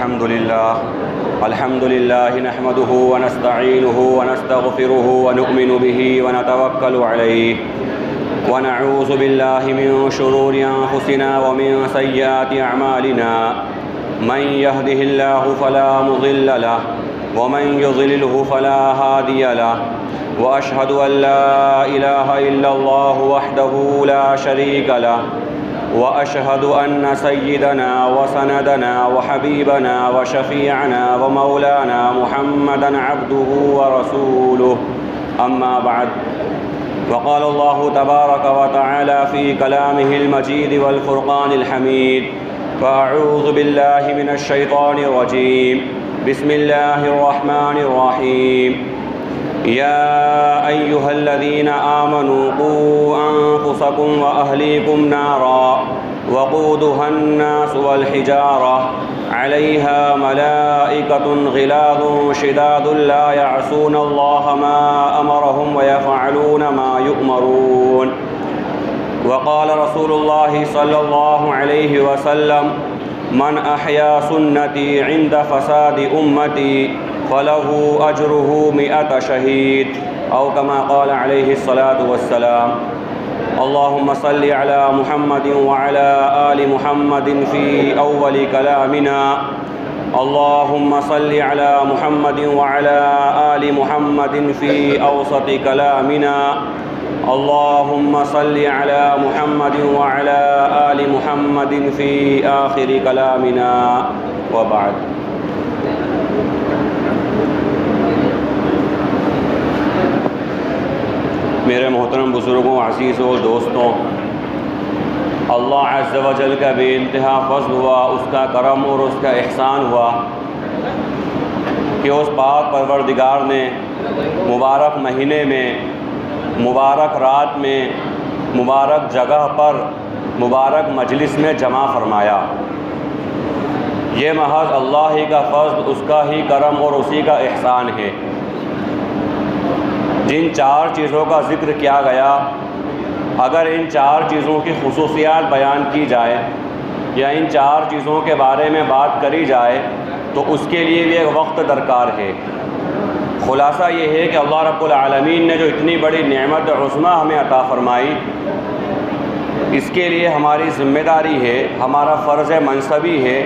الحمد لله نحمده ونستعينه ونستغفره ونؤمن به ونتوكل عليه ونعوذ بالله من شرور أنفسنا ومن سيئات أعمالنا من يهده الله فلا مضل له ومن يضلله فلا هادي له وأشهد أن لا إله إلا الله وحده لا شريك له وأشهد أن سيدنا وسندنا وحبيبنا وشفيعنا ومولانا محمدا عبده ورسوله أما بعد وقال الله تبارك وتعالى في كلامه المجيد والفرقان الحميد فأعوذ بالله من الشيطان الرجيم بسم الله الرحمن الرحيم يا أيها الذين آمنوا قوا أنفسكم وأهليكم نارا وقودها الناس والحجارة عليها ملائكة غلاظ شداد لا يعصون الله ما أمرهم ويفعلون ما يؤمرون وقال رسول الله صلى الله عليه وسلم من أحيا سنتي عند فساد أمتي فله أجره 100 شهيد أو كما قال عليه الصلاة والسلام اللهم صل على محمد وعلى آل محمد في أول كلامنا اللهم صل على محمد وعلى آل محمد في أوسط كلامنا اللهم صل على محمد وعلى آل محمد في آخر كلامنا وبعد میرے محترم بزرگوں، عزیزوں، دوستوں، اللہ عز و جل کا بے انتہا فضل ہوا، اس کا کرم اور اس کا احسان ہوا کہ اس پاک پروردگار نے مبارک مہینے میں، مبارک رات میں، مبارک جگہ پر، مبارک مجلس میں جمع فرمایا۔ یہ محض اللہ ہی کا فضل، اس کا ہی کرم اور اسی کا احسان ہے۔ جن 4 چیزوں کا ذکر کیا گیا، اگر ان 4 چیزوں کی خصوصیات بیان کی جائے یا ان 4 چیزوں کے بارے میں بات کری جائے تو اس کے لیے بھی ایک وقت درکار ہے۔ خلاصہ یہ ہے کہ اللہ رب العالمین نے جو اتنی بڑی نعمت عظمیٰ ہمیں عطا فرمائی، اس کے لیے ہماری ذمہ داری ہے، ہمارا فرض منصبی ہے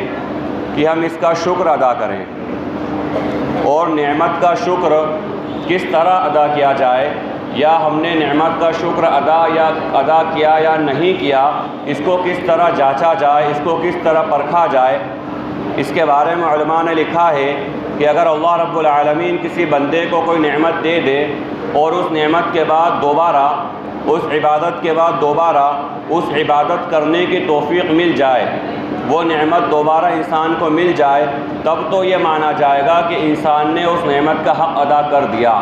کہ ہم اس کا شکر ادا کریں۔ اور نعمت کا شکر کس طرح ادا کیا جائے، یا ہم نے نعمت کا شکر ادا کیا یا نہیں کیا، اس کو کس طرح جانچا جائے، اس کو کس طرح پرکھا جائے، اس کے بارے میں علماء نے لکھا ہے کہ اگر اللہ رب العالمین کسی بندے کو کوئی نعمت دے دے اور اس نعمت کے بعد دوبارہ، اس عبادت کے بعد دوبارہ اس عبادت کرنے کی توفیق مل جائے، وہ نعمت دوبارہ انسان کو مل جائے، تب تو یہ مانا جائے گا کہ انسان نے اس نعمت کا حق ادا کر دیا۔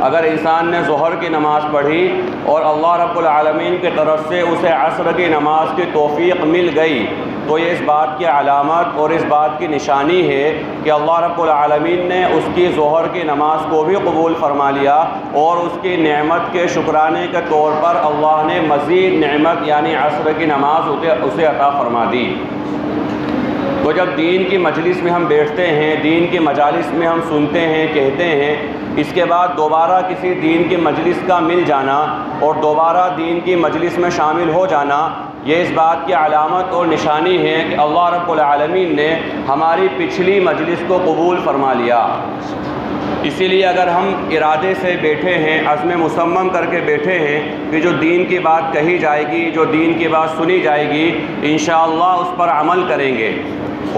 اگر انسان نے ظہر کی نماز پڑھی اور اللہ رب العالمین کی طرف سے اسے عصر کی نماز کی توفیق مل گئی تو یہ اس بات کی علامت اور اس بات کی نشانی ہے کہ اللہ رب العالمین نے اس کی ظہر کی نماز کو بھی قبول فرما لیا اور اس کی نعمت کے شکرانے کے طور پر اللہ نے مزید نعمت یعنی عصر کی نماز اسے عطا فرما دی۔ تو جب دین کی مجلس میں ہم بیٹھتے ہیں، دین کی مجالس میں ہم سنتے ہیں، کہتے ہیں، اس کے بعد دوبارہ کسی دین کی مجلس کا مل جانا اور دوبارہ دین کی مجلس میں شامل ہو جانا، یہ اس بات کی علامت اور نشانی ہے کہ اللہ رب العالمین نے ہماری پچھلی مجلس کو قبول فرما لیا۔ اسی لیے اگر ہم ارادے سے بیٹھے ہیں، عزم مصمم کر کے بیٹھے ہیں کہ جو دین کی بات کہی جائے گی، جو دین کی بات سنی جائے گی، انشاءاللہ اس پر عمل کریں گے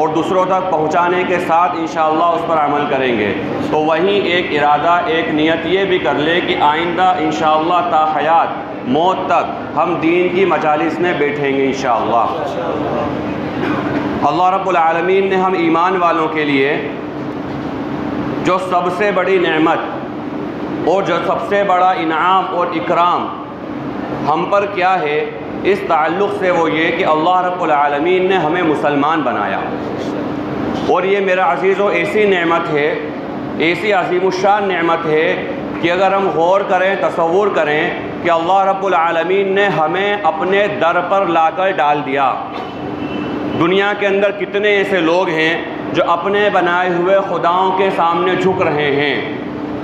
اور دوسروں تک پہنچانے کے ساتھ انشاءاللہ اس پر عمل کریں گے، تو وہیں ایک ارادہ، ایک نیت یہ بھی کر لے کہ آئندہ انشاءاللہ تا حیات، موت تک ہم دین کی مجالس میں بیٹھیں گے انشاءاللہ۔ اللہ رب العالمین نے ہم ایمان والوں کے لیے جو سب سے بڑی نعمت اور جو سب سے بڑا انعام اور اکرام ہم پر کیا ہے، اس تعلق سے وہ یہ کہ اللہ رب العالمین نے ہمیں مسلمان بنایا۔ اور یہ میرا عزیزو ایسی نعمت ہے، ایسی عظیم الشان نعمت ہے کہ اگر ہم غور کریں، تصور کریں کہ اللہ رب العالمین نے ہمیں اپنے در پر لا کر ڈال دیا۔ دنیا کے اندر کتنے ایسے لوگ ہیں جو اپنے بنائے ہوئے خداؤں کے سامنے جھک رہے ہیں،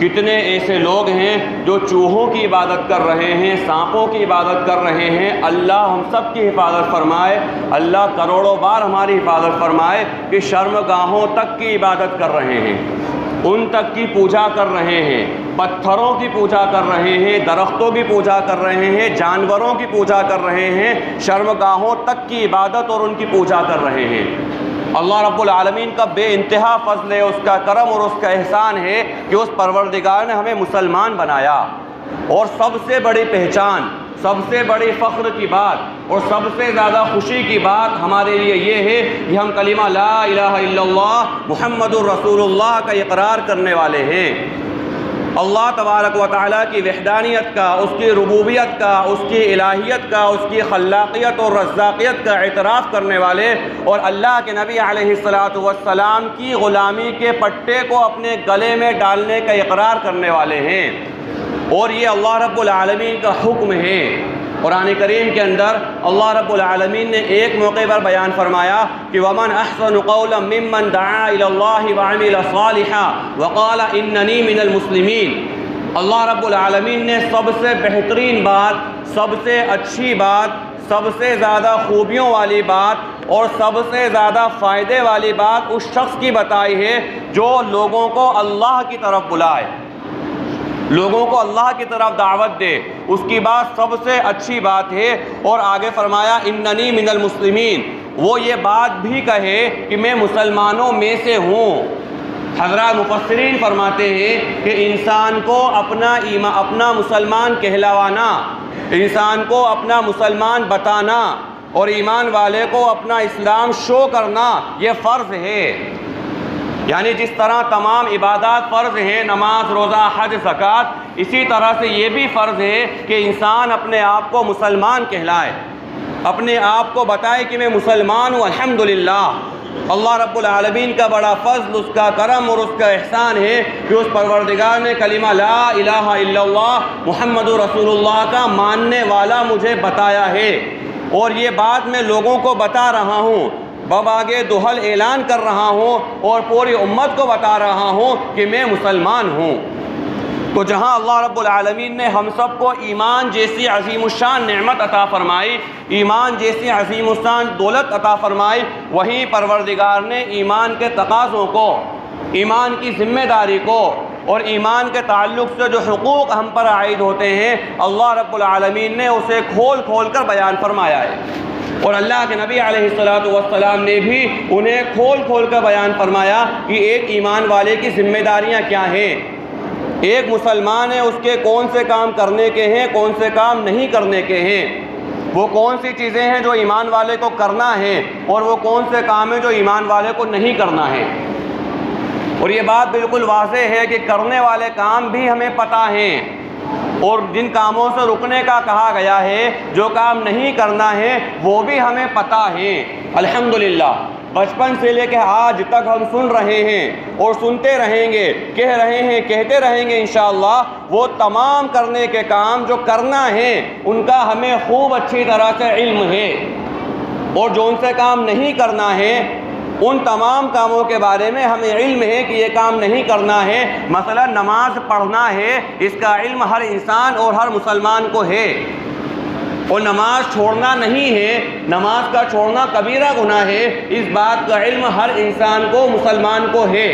کتنے ایسے لوگ ہیں جو چوہوں کی عبادت کر رہے ہیں، سانپوں کی عبادت کر رہے ہیں۔ اللہ ہم سب کی حفاظت فرمائے، اللہ کروڑوں بار ہماری حفاظت فرمائے کہ شرمگاہوں تک کی عبادت کر رہے ہیں، ان تک کی پوجا کر رہے ہیں، پتھروں کی پوجا کر رہے ہیں، درختوں کی پوجا کر رہے ہیں، جانوروں کی پوجا کر رہے ہیں، شرمگاہوں تک کی عبادت اور ان کی پوجا کر رہے ہیں۔ اللہ رب العالمین کا بے انتہا فضل ہے، اس کا کرم اور اس کا احسان ہے کہ اس پروردگار نے ہمیں مسلمان بنایا۔ اور سب سے بڑی پہچان، سب سے بڑی فخر کی بات اور سب سے زیادہ خوشی کی بات ہمارے لیے یہ ہے کہ ہم کلمہ لا الہ الا اللہ محمد الرسول اللہ کا اقرار کرنے والے ہیں۔ اللہ تبارک و تعالیٰ کی وحدانیت کا، اس کی ربوبیت کا، اس کی الہیت کا، اس کی خلاقیت اور رزاقیت کا اعتراف کرنے والے، اور اللہ کے نبی علیہ السلام کی غلامی کے پٹے کو اپنے گلے میں ڈالنے کا اقرار کرنے والے ہیں۔ اور یہ اللہ رب العالمین کا حکم ہے۔ قرآن کریم کے اندر اللہ رب العالمین نے ایک موقع پر بیان فرمایا کہ وَمَنْ أَحْسَنُ قَوْلًا مِّمَّنْ دَعَا إِلَى اللَّهِ وَعَمِلَ صَالِحًا وَقَالَ إِنَّنِي مِنَ الْمُسْلِمِينَ۔ اللہ رب العالمین نے سب سے بہترین بات، سب سے اچھی بات، سب سے زیادہ خوبیوں والی بات اور سب سے زیادہ فائدے والی بات اس شخص کی بتائی ہے جو لوگوں کو اللہ کی طرف بلائے، لوگوں کو اللہ کی طرف دعوت دے، اس کی بات سب سے اچھی بات ہے۔ اور آگے فرمایا اننی من المسلمین، وہ یہ بات بھی کہے کہ میں مسلمانوں میں سے ہوں۔ حضرات مفسرین فرماتے ہیں کہ انسان کو اپنا مسلمان کہلوانا، انسان کو اپنا مسلمان بتانا اور ایمان والے کو اپنا اسلام شو کرنا یہ فرض ہے۔ یعنی جس طرح تمام عبادات فرض ہیں، نماز، روزہ، حج، زکوٰۃ، اسی طرح سے یہ بھی فرض ہے کہ انسان اپنے آپ کو مسلمان کہلائے، اپنے آپ کو بتائے کہ میں مسلمان ہوں۔ الحمدللہ اللہ رب العالمین کا بڑا فضل، اس کا کرم اور اس کا احسان ہے کہ اس پروردگار نے کلمہ لا الہ الا اللہ محمد رسول اللہ کا ماننے والا مجھے بتایا ہے، اور یہ بات میں لوگوں کو بتا رہا ہوں، بآگے دہل اعلان کر رہا ہوں اور پوری امت کو بتا رہا ہوں کہ میں مسلمان ہوں۔ تو جہاں اللہ رب العالمین نے ہم سب کو ایمان جیسی عظیم الشان نعمت عطا فرمائی، ایمان جیسی عظیم الشان دولت عطا فرمائی، وہیں پروردگار نے ایمان کے تقاضوں کو، ایمان کی ذمہ داری کو اور ایمان کے تعلق سے جو حقوق ہم پر عائد ہوتے ہیں، اللہ رب العالمین نے اسے کھول کھول کر بیان فرمایا ہے۔ اور اللہ کے نبی علیہ السلام نے بھی انہیں کھول کھول کر بیان فرمایا کہ ایک ایمان والے کی ذمہ داریاں کیا ہیں، ایک مسلمان ہے اس کے کون سے کام کرنے کے ہیں، کون سے کام نہیں کرنے کے ہیں، وہ کون سی چیزیں ہیں جو ایمان والے کو کرنا ہے اور وہ کون سے کام ہیں جو ایمان والے کو نہیں کرنا ہے۔ اور یہ بات بالکل واضح ہے کہ کرنے والے کام بھی ہمیں پتہ ہیں اور جن کاموں سے رکنے کا کہا گیا ہے، جو کام نہیں کرنا ہے وہ بھی ہمیں پتہ ہے۔ الحمدللہ بچپن سے لے کے آج تک ہم سن رہے ہیں اور سنتے رہیں گے، کہہ رہے ہیں، کہتے رہیں گے انشاءاللہ۔ وہ تمام کرنے کے کام جو کرنا ہے ان کا ہمیں خوب اچھی طرح سے علم ہے، اور جو ان سے کام نہیں کرنا ہے ان تمام کاموں کے بارے میں ہمیں علم ہے کہ یہ کام نہیں کرنا ہے۔ مثلا نماز پڑھنا ہے، اس کا علم ہر انسان اور ہر مسلمان کو ہے، اور نماز چھوڑنا نہیں ہے، نماز کا چھوڑنا کبیرہ گناہ ہے، اس بات کا علم ہر انسان کو، مسلمان کو ہے۔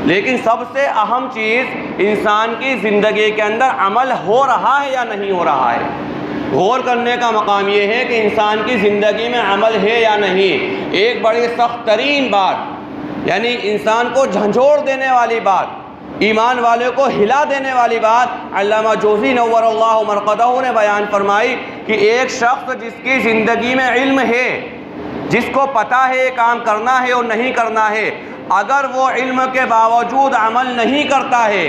لیکن سب سے اہم چیز انسان کی زندگی کے اندر عمل ہو رہا ہے یا نہیں ہو رہا ہے۔ غور کرنے کا مقام یہ ہے کہ انسان کی زندگی میں عمل ہے یا نہیں۔ ایک بڑی سخت ترین بات، یعنی انسان کو جھنجھوڑ دینے والی بات، ایمان والے کو ہلا دینے والی بات، علامہ جوزی نور اللہ مرقدہ نے بیان فرمائی کہ ایک شخص جس کی زندگی میں علم ہے، جس کو پتہ ہے یہ کام کرنا ہے اور نہیں کرنا ہے، اگر وہ علم کے باوجود عمل نہیں کرتا ہے،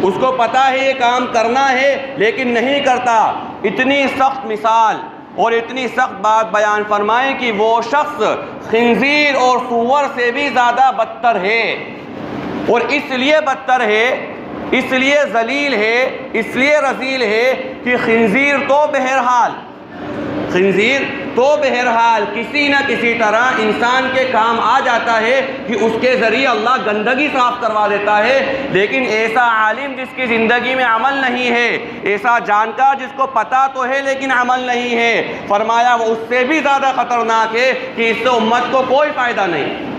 اس کو پتہ ہے یہ کام کرنا ہے لیکن نہیں کرتا، اتنی سخت مثال اور اتنی سخت بات بیان فرمائیں کہ وہ شخص خنزیر اور سور سے بھی زیادہ بدتر ہے۔ اور اس لیے بدتر ہے، اس لیے ذلیل ہے، اس لیے رذیل ہے کہ خنزیر تو بہرحال، خنزیر تو بہرحال کسی نہ کسی طرح انسان کے کام آ جاتا ہے کہ اس کے ذریعے اللہ گندگی صاف کروا دیتا ہے. لیکن ایسا عالم جس کی زندگی میں عمل نہیں ہے، ایسا جانکار جس کو پتہ تو ہے لیکن عمل نہیں ہے، فرمایا وہ اس سے بھی زیادہ خطرناک ہے کہ اس سے امت کو کوئی فائدہ نہیں.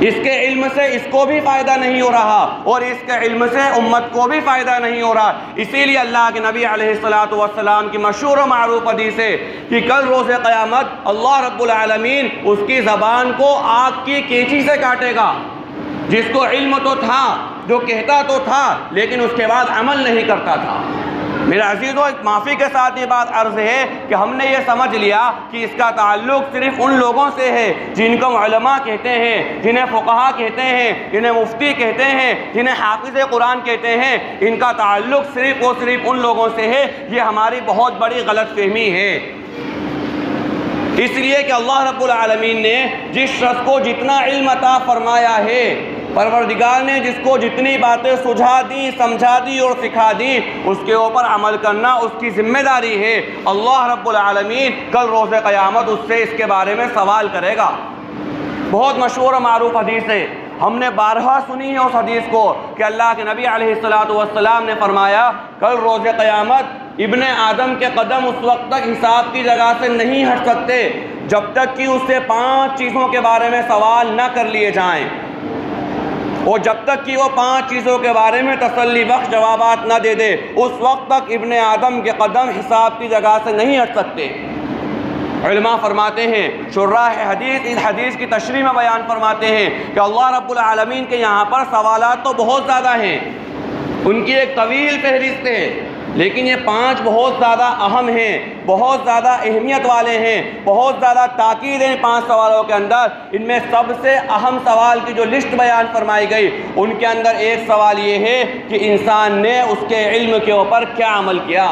اس کے علم سے اس کو بھی فائدہ نہیں ہو رہا اور اس کے علم سے امت کو بھی فائدہ نہیں ہو رہا. اسی لیے اللہ کے نبی علیہ السلام کی مشہور و معروف حدیث ہے کہ کل روز قیامت اللہ رب العالمین اس کی زبان کو آگ کی کینچی سے کاٹے گا. جس کو علم تو تھا، جو کہتا تو تھا، لیکن اس کے بعد عمل نہیں کرتا تھا. میرے عزیزوں، ایک معافی کے ساتھ یہ بات عرض ہے کہ ہم نے یہ سمجھ لیا کہ اس کا تعلق صرف ان لوگوں سے ہے جن کو علماء کہتے ہیں، جنہیں فقہا کہتے ہیں، جنہیں مفتی کہتے ہیں، جنہیں حافظ قرآن کہتے ہیں. ان کا تعلق صرف اور صرف ان لوگوں سے ہے. یہ ہماری بہت بڑی غلط فہمی ہے. اس لیے کہ اللہ رب العالمین نے جس شخص کو جتنا علم عطا فرمایا ہے، پروردگار نے جس کو جتنی باتیں سجھا دی، سمجھا دی اور سکھا دی، اس کے اوپر عمل کرنا اس کی ذمہ داری ہے. اللہ رب العالمین کل روز قیامت اس سے اس کے بارے میں سوال کرے گا. بہت مشہور و معروف حدیث ہے، ہم نے بارہا سنی ہے اس حدیث کو کہ اللہ کے نبی علیہ السلام نے فرمایا کل روز قیامت ابن آدم کے قدم اس وقت تک حساب کی جگہ سے نہیں ہٹ سکتے جب تک کہ اس سے 5 چیزوں کے بارے میں سوال نہ کر لیے جائیں، اور جب تک کہ وہ 5 چیزوں کے بارے میں تسلی بخش جوابات نہ دے دے اس وقت تک ابن آدم کے قدم حساب کی جگہ سے نہیں ہٹ سکتے. علماء فرماتے ہیں، شراح حدیث اس حدیث کی تشریح میں بیان فرماتے ہیں کہ اللہ رب العالمین کے یہاں پر سوالات تو بہت زیادہ ہیں، ان کی ایک طویل فہرست ہے، لیکن یہ 5 بہت زیادہ اہم ہیں، بہت زیادہ اہمیت والے ہیں، بہت زیادہ تاکید ہے 5 سوالوں کے اندر. ان میں سب سے اہم سوال کی جو لسٹ بیان فرمائی گئی ان کے اندر ایک سوال یہ ہے کہ انسان نے اس کے علم کے اوپر کیا عمل کیا.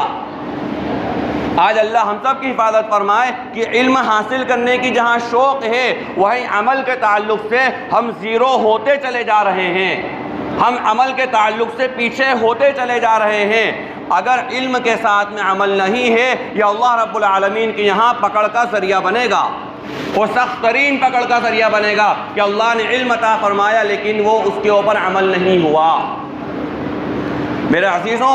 آج اللہ ہم سب کی حفاظت فرمائے کہ علم حاصل کرنے کی جہاں شوق ہے وہیں عمل کے تعلق سے ہم زیرو ہوتے چلے جا رہے ہیں، ہم عمل کے تعلق سے پیچھے ہوتے چلے جا رہے ہیں. اگر علم کے ساتھ میں عمل نہیں ہے یہ اللہ رب العالمین کے یہاں پکڑ کا ذریعہ بنے گا، وہ سخت ترین پکڑ کا ذریعہ بنے گا کہ اللہ نے علم عطا فرمایا لیکن وہ اس کے اوپر عمل نہیں ہوا. میرے عزیزوں،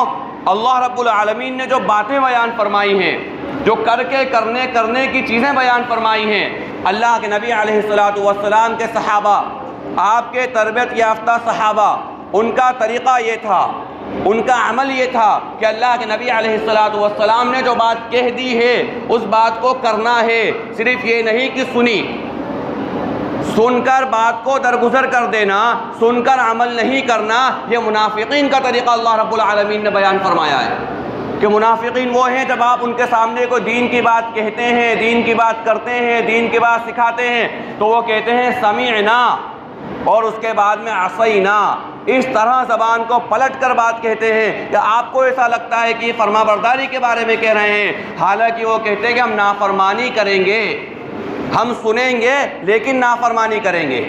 اللہ رب العالمین نے جو باتیں بیان فرمائی ہیں، جو کرنے کی چیزیں بیان فرمائی ہیں، اللہ کے نبی علیہ السلام کے صحابہ، آپ کے تربیت یافتہ صحابہ، ان کا طریقہ یہ تھا، ان کا عمل یہ تھا کہ اللہ کے نبی علیہ السلام نے جو بات کہہ دی ہے اس بات کو کرنا ہے. صرف یہ نہیں کہ سن کر بات کو درگزر کر دینا، سن کر عمل نہیں کرنا. یہ منافقین کا طریقہ اللہ رب العالمین نے بیان فرمایا ہے کہ منافقین وہ ہیں جب آپ ان کے سامنے کوئی دین کی بات کہتے ہیں، دین کی بات کرتے ہیں، دین کی بات سکھاتے ہیں تو وہ کہتے ہیں سمعنا اور اس کے بعد میں عصینا. اس طرح زبان کو پلٹ کر بات کہتے ہیں کہ آپ کو ایسا لگتا ہے کہ یہ فرما برداری کے بارے میں کہہ رہے ہیں، حالانکہ وہ کہتے ہیں کہ ہم نافرمانی کریں گے. ہم سنیں گے لیکن نافرمانی کریں گے،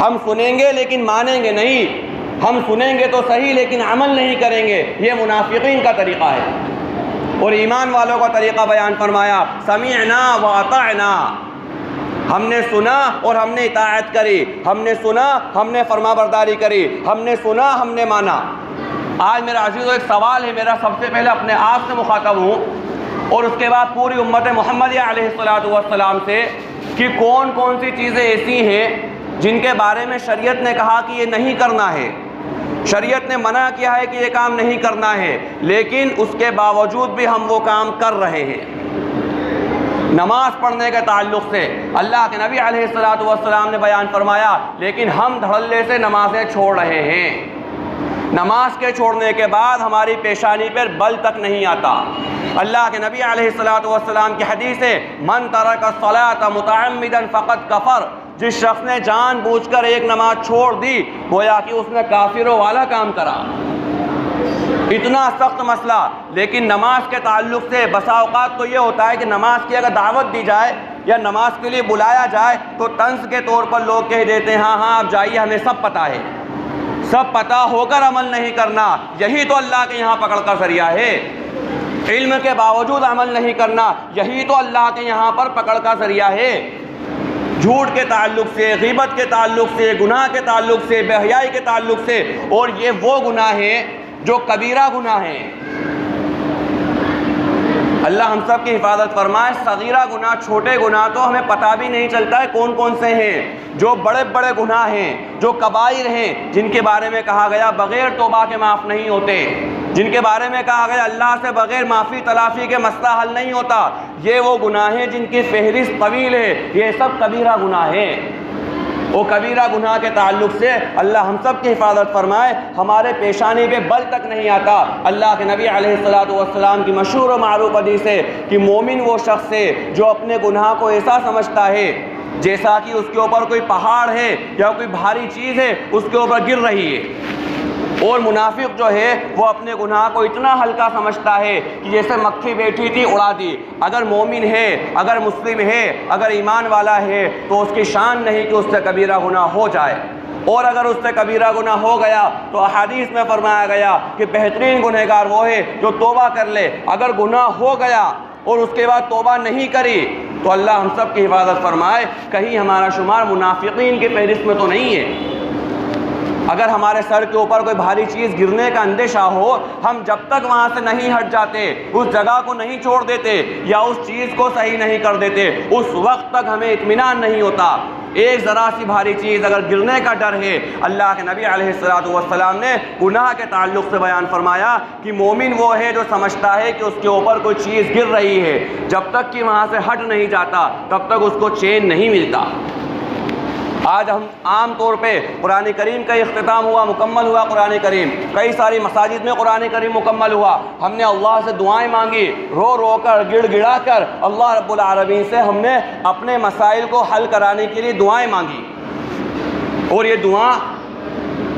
ہم سنیں گے لیکن مانیں گے نہیں، ہم سنیں گے تو صحیح لیکن عمل نہیں کریں گے. یہ منافقین کا طریقہ ہے. اور ایمان والوں کا طریقہ بیان فرمایا سمعنا واطعنا، ہم نے سنا اور ہم نے اطاعت کری، ہم نے سنا، ہم نے فرما برداری کری، ہم نے سنا، ہم نے مانا. آج میرا عزیزو ایک سوال ہے، میرا سب سے پہلے اپنے آپ سے مخاطب ہوں اور اس کے بعد پوری امت محمدیہ علیہ السلام سے کہ کون کون سی چیزیں ایسی ہیں جن کے بارے میں شریعت نے کہا کہ یہ نہیں کرنا ہے، شریعت نے منع کیا ہے کہ یہ کام نہیں کرنا ہے، لیکن اس کے باوجود بھی ہم وہ کام کر رہے ہیں. نماز پڑھنے کے تعلق سے اللہ کے نبی علیہ السلام نے بیان فرمایا لیکن ہم دھڑلے سے نمازیں چھوڑ رہے ہیں. نماز کے چھوڑنے کے بعد ہماری پیشانی پر بل تک نہیں آتا. اللہ کے نبی علیہ السلام کی حدیث ہے من ترک الصلاۃ متعمدا فقد کفر، جس شخص نے جان بوجھ کر ایک نماز چھوڑ دی گویا کہ اس نے کافروں والا کام کرا. اتنا سخت مسئلہ. لیکن نماز کے تعلق سے بسا اوقات تو یہ ہوتا ہے کہ نماز کی اگر دعوت دی جائے یا نماز کے لیے بلایا جائے تو طنز کے طور پر لوگ کہہ دیتے ہیں ہاں آپ جائیے، ہمیں سب پتہ ہے. سب پتہ ہو کر عمل نہیں کرنا، یہی تو اللہ کے یہاں پکڑ کا ذریعہ ہے. علم کے باوجود عمل نہیں کرنا، یہی تو اللہ کے یہاں پر پکڑ کا ذریعہ ہے۔ جھوٹ کے تعلق سے، غیبت کے تعلق سے، گناہ کے تعلق سے، بے حیائی کے تعلق سے، اور یہ وہ گناہ ہیں جو کبیرہ گناہ ہیں۔ اللہ ہم سب کی حفاظت فرمائے۔ صغیرہ گناہ، چھوٹے گناہ تو ہمیں پتہ بھی نہیں چلتا ہے کون کون سے ہیں۔ جو بڑے بڑے گناہ ہیں، جو کبائر ہیں، جن کے بارے میں کہا گیا بغیر توبہ کے معاف نہیں ہوتے، جن کے بارے میں کہا گیا اللہ سے بغیر معافی تلافی کے مسئلہ حل نہیں ہوتا، یہ وہ گناہ ہیں جن کی فہرست طویل ہے، یہ سب کبیرہ گناہ ہیں۔ وہ کبیرہ گناہ کے تعلق سے اللہ ہم سب کی حفاظت فرمائے۔ ہمارے پیشانی پہ بل تک نہیں آتا۔ اللہ کے نبی علیہ السلام کی مشہور و معروف حدیث ہے کہ مومن وہ شخص ہے جو اپنے گناہ کو ایسا سمجھتا ہے جیسا کہ اس کے اوپر کوئی پہاڑ ہے یا کوئی بھاری چیز ہے اس کے اوپر گر رہی ہے، اور منافق جو ہے وہ اپنے گناہ کو اتنا ہلکا سمجھتا ہے کہ جیسے مکھی بیٹھی تھی اڑا دی۔ اگر مومن ہے، اگر مسلم ہے، اگر ایمان والا ہے تو اس کی شان نہیں کہ اس سے کبیرہ گناہ ہو جائے، اور اگر اس سے کبیرہ گناہ ہو گیا تو احادیث میں فرمایا گیا کہ بہترین گنہگار وہ ہے جو توبہ کر لے۔ اگر گناہ ہو گیا اور اس کے بعد توبہ نہیں کری تو اللہ ہم سب کی حفاظت فرمائے کہیں ہمارا شمار منافقین کی فہرست میں تو نہیں ہے۔ اگر ہمارے سر کے اوپر کوئی بھاری چیز گرنے کا اندیشہ ہو، ہم جب تک وہاں سے نہیں ہٹ جاتے، اس جگہ کو نہیں چھوڑ دیتے یا اس چیز کو صحیح نہیں کر دیتے، اس وقت تک ہمیں اطمینان نہیں ہوتا۔ ایک ذرا سی بھاری چیز اگر گرنے کا ڈر ہے، اللہ کے نبی علیہ السلام نے گناہ کے تعلق سے بیان فرمایا کہ مومن وہ ہے جو سمجھتا ہے کہ اس کے اوپر کوئی چیز گر رہی ہے، جب تک کہ وہاں سے ہٹ نہیں جاتا تب تک اس کو چین نہیں ملتا۔ آج ہم عام طور پہ قرآن کریم کا اختتام ہوا، مکمل ہوا قرآن کریم، کئی ساری مساجد میں قرآن کریم مکمل ہوا، ہم نے اللہ سے دعائیں مانگی، رو رو کر گڑ گڑا کر اللہ رب العالمین سے ہم نے اپنے مسائل کو حل کرانے کے لیے دعائیں مانگی، اور یہ دعا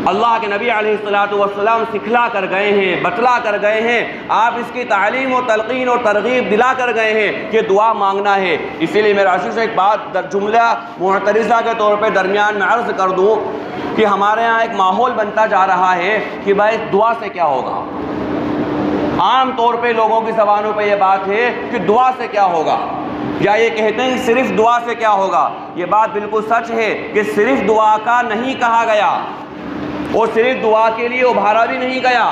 اللہ کے نبی علیہ السلام سکھلا کر گئے ہیں، بتلا کر گئے ہیں، آپ اس کی تعلیم و تلقین اور ترغیب دلا کر گئے ہیں کہ دعا مانگنا ہے۔ اسی لیے میرے عزیز سے ایک بات جملہ معترضہ کے طور پہ درمیان میں عرض کر دوں کہ ہمارے ہاں ایک ماحول بنتا جا رہا ہے کہ بھائی دعا سے کیا ہوگا۔ عام طور پہ لوگوں کی زبانوں پہ یہ بات ہے کہ دعا سے کیا ہوگا، یا یہ کہتے ہیں کہ صرف دعا سے کیا ہوگا۔ یہ بات بالکل سچ ہے کہ صرف دعا کا نہیں کہا گیا، اور صرف دعا کے لیے ابھارا بھی نہیں گیا۔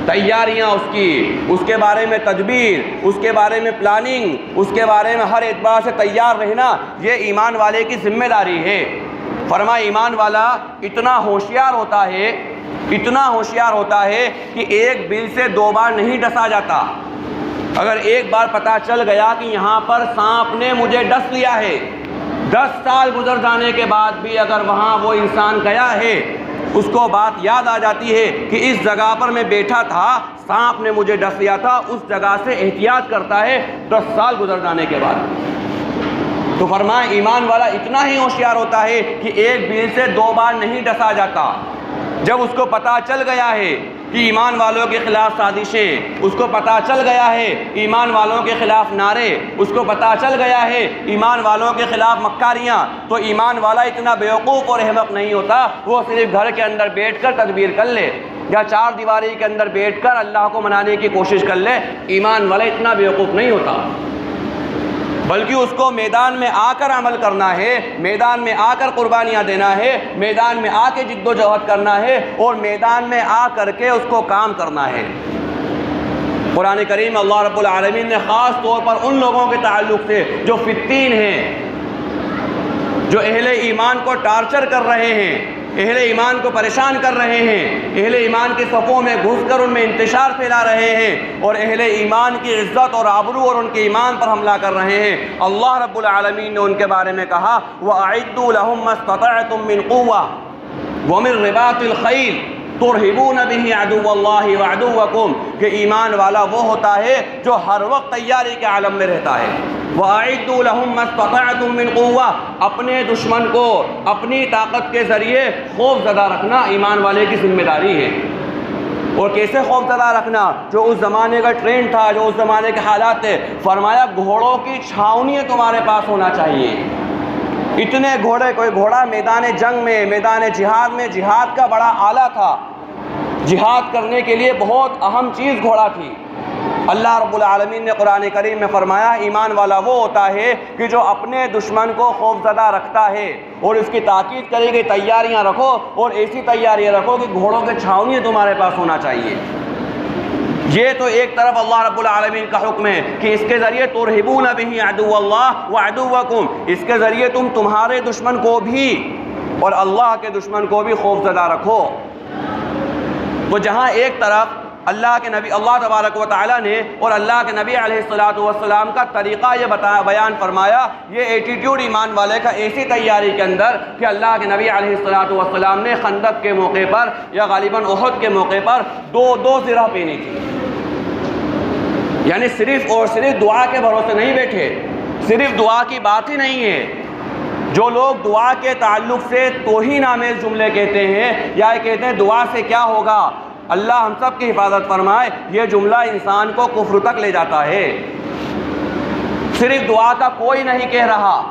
تیاریاں اس کے بارے میں تدبیر، اس کے بارے میں پلاننگ، اس کے بارے میں ہر اعتبار سے تیار رہنا، یہ ایمان والے کی ذمہ داری ہے۔ فرمایا ایمان والا اتنا ہوشیار ہوتا ہے، اتنا ہوشیار ہوتا ہے کہ ایک بل سے 2 بار نہیں ڈسا جاتا۔ اگر ایک بار پتہ چل گیا کہ یہاں پر سانپ نے مجھے ڈس لیا ہے، 10 سال گزر جانے کے بعد بھی اگر وہاں وہ انسان گیا ہے، اس کو بات یاد آ جاتی ہے کہ اس جگہ پر میں بیٹھا تھا، سانپ نے مجھے ڈس لیا تھا، اس جگہ سے احتیاط کرتا ہے 10 سال گزر جانے کے بعد۔ تو فرمایا ایمان والا اتنا ہی ہوشیار ہوتا ہے کہ ایک بل سے 2 بار نہیں ڈسا جاتا۔ جب اس کو پتہ چل گیا ہے کہ ایمان والوں کے خلاف سازشیں، اس کو پتہ چل گیا ہے ایمان والوں کے خلاف نعرے، اس کو پتہ چل گیا ہے ایمان والوں کے خلاف مکاریاں، تو ایمان والا اتنا بیوقوف اور احمق نہیں ہوتا وہ صرف گھر کے اندر بیٹھ کر تدبیر کر لے یا 4 دیواری کے اندر بیٹھ کر اللہ کو منانے کی کوشش کر لے۔ ایمان والا اتنا بیوقوف نہیں ہوتا، بلکہ اس کو میدان میں آ کر عمل کرنا ہے، میدان میں آ کر قربانیاں دینا ہے، میدان میں آ کے جد و جہد کرنا ہے، اور میدان میں آ کر کے اس کو کام کرنا ہے۔ قرآن کریم اللہ رب العالمین نے خاص طور پر ان لوگوں کے تعلق سے جو فتین ہیں، جو اہل ایمان کو ٹارچر کر رہے ہیں، اہل ایمان کو پریشان کر رہے ہیں، اہل ایمان کے صفوں میں گھس کر ان میں انتشار پھیلا رہے ہیں، اور اہل ایمان کی عزت اور آبرو اور ان کے ایمان پر حملہ کر رہے ہیں، اللہ رب العالمین نے ان کے بارے میں کہا وَأَعِدُّوا لَهُم مَّا اسْتَطَعْتُم مِّن قُوَّةٍ وَمِن رِّبَاطِ الْخَيْلِ تُرْهِبُونَ بِهِ عَدُوَّ اللَّهِ وَعَدُوَّكُمْ، کہ ایمان والا وہ ہوتا ہے جو ہر وقت تیاری کے عالم میں رہتا ہے۔ وَأَعِدُّوا لَهُم مَّا اسْتَطَعْتُم مِّن قُوَّةٍ، اپنے دشمن کو اپنی طاقت کے ذریعے خوف زدہ رکھنا ایمان والے کی ذمہ داری ہے۔ اور کیسے خوف زدہ رکھنا؟ جو اس زمانے کا ٹرینڈ تھا، جو اس زمانے کے حالات تھے، فرمایا گھوڑوں کی چھاؤنی تمہارے پاس ہونا چاہیے۔ اتنے گھوڑے، کوئی گھوڑا میدان جنگ میں، میدان جہاد میں جہاد کا بڑا آلہ تھا، جہاد کرنے کے لیے بہت اہم چیز گھوڑا تھی۔ اللہ رب العالمین نے قرآن کریم میں فرمایا ایمان والا وہ ہوتا ہے کہ جو اپنے دشمن کو خوف زدہ رکھتا ہے اور اس کی تاکید کرے کہ تیاریاں رکھو، اور ایسی تیاریاں رکھو کہ گھوڑوں کے چھاؤنی تمہارے پاس ہونا چاہیے۔ یہ تو ایک طرف اللہ رب العالمین کا حکم ہے کہ اس کے ذریعے ترہبون بہ عدو اللہ وعدوکم، اس کے ذریعے تم تمہارے دشمن کو بھی اور اللہ کے دشمن کو بھی خوف زدہ رکھو۔ تو جہاں ایک طرف اللہ کے نبی اللہ تبارک و تعالیٰ نے اور اللہ کے نبی علیہ السلام کا طریقہ یہ بیان فرمایا، یہ ایٹیٹیوڈ ایمان والے کا ایسی تیاری کے اندر کہ اللہ کے نبی علیہ السلام نے خندق کے موقع پر یا غالباً احد کے موقع پر دو زرہ پہنی تھی، یعنی صرف اور صرف دعا کے بھروسے نہیں بیٹھے، صرف دعا کی بات ہی نہیں ہے۔ جو لوگ دعا کے تعلق سے توہین آمیز جملے کہتے ہیں یا کہتے ہیں دعا سے کیا ہوگا، اللہ ہم سب کی حفاظت فرمائے، یہ جملہ انسان کو کفر تک لے جاتا ہے۔ صرف دعا کا کوئی نہیں کہہ رہا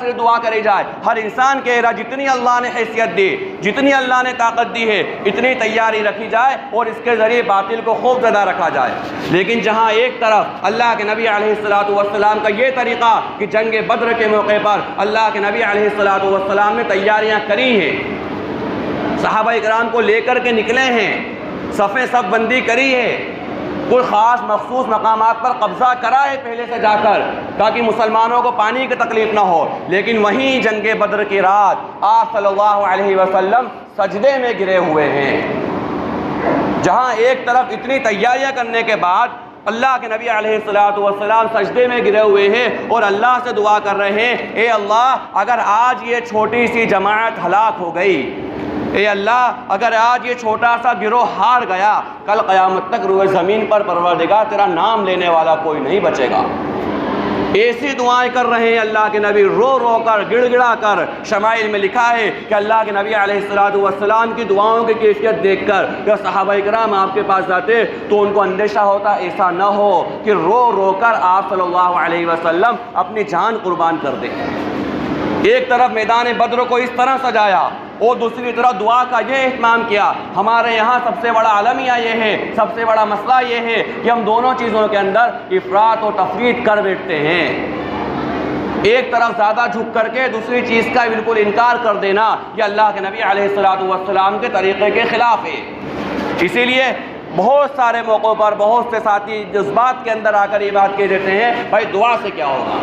صرف دعا کری جائے، ہر انسان کہہ رہا جتنی اللہ نے حیثیت دی، جتنی اللہ نے طاقت دی ہے، اتنی تیاری رکھی جائے اور اس کے ذریعے باطل کو خوف زدہ رکھا جائے۔ لیکن جہاں ایک طرف اللہ کے نبی علیہ السلام کا یہ طریقہ کہ جنگ بدر کے موقع پر اللہ کے نبی علیہ السلام نے تیاریاں کری ہیں، صحابہ اکرام کو لے کر کے نکلے ہیں، صفیں صف بندی کری ہے، کوئی خاص مخصوص مقامات پر قبضہ کرا ہے پہلے سے جا کر تاکہ مسلمانوں کو پانی کی تکلیف نہ ہو، لیکن وہیں جنگ بدر کی رات آپ صلی اللہ علیہ وسلم سجدے میں گرے ہوئے ہیں۔ جہاں ایک طرف اتنی تیاریاں کرنے کے بعد اللہ کے نبی علیہ السلام سجدے میں گرے ہوئے ہیں اور اللہ سے دعا کر رہے ہیں، اے اللہ اگر آج یہ چھوٹی سی جماعت ہلاک ہو گئی، اے اللہ اگر آج یہ چھوٹا سا گروہ ہار گیا، کل قیامت تک روئے زمین پر پروردگار تیرا نام لینے والا کوئی نہیں بچے گا۔ ایسی دعائیں کر رہے ہیں اللہ کے نبی، رو رو کر گڑ گڑا کر۔ شمائل میں لکھا ہے کہ اللہ کے نبی علیہ السلام کی دعاؤں کی کیفیت دیکھ کر جب صحابہ اکرام آپ کے پاس جاتے تو ان کو اندیشہ ہوتا ایسا نہ ہو کہ رو رو کر آپ صلی اللہ علیہ وسلم اپنی جان قربان کر دیں۔ ایک طرف میدان بدر کو اس طرح سجایا اور دوسری طرف دعا کا یہ اہتمام کیا۔ ہمارے یہاں سب سے بڑا المیہ یہ ہے، سب سے بڑا مسئلہ یہ ہے کہ ہم دونوں چیزوں کے اندر افراط و تفریط کر بیٹھتے ہیں۔ ایک طرف زیادہ جھک کر کے دوسری چیز کا بالکل انکار کر دینا، یہ اللہ کے نبی علیہ السلام کے طریقے کے خلاف ہے۔ اسی لیے بہت سارے موقعوں پر بہت سے ساتھی جذبات کے اندر آ کر یہ بات کہہ دیتے ہیں بھائی دعا سے کیا ہوگا۔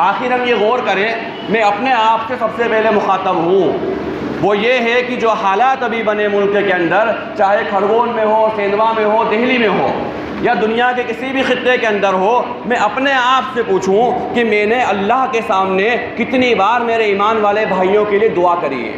آخر ہم یہ غور کریں، میں اپنے آپ سے سب سے پہلے مخاطب ہوں، وہ یہ ہے کہ جو حالات ابھی بنے ملک کے اندر، چاہے کھرگون میں ہو، سیندوا میں ہو، دہلی میں ہو یا دنیا کے کسی بھی خطے کے اندر ہو، میں اپنے آپ سے پوچھوں کہ میں نے اللہ کے سامنے کتنی بار میرے ایمان والے بھائیوں کے لیے دعا کری ہے۔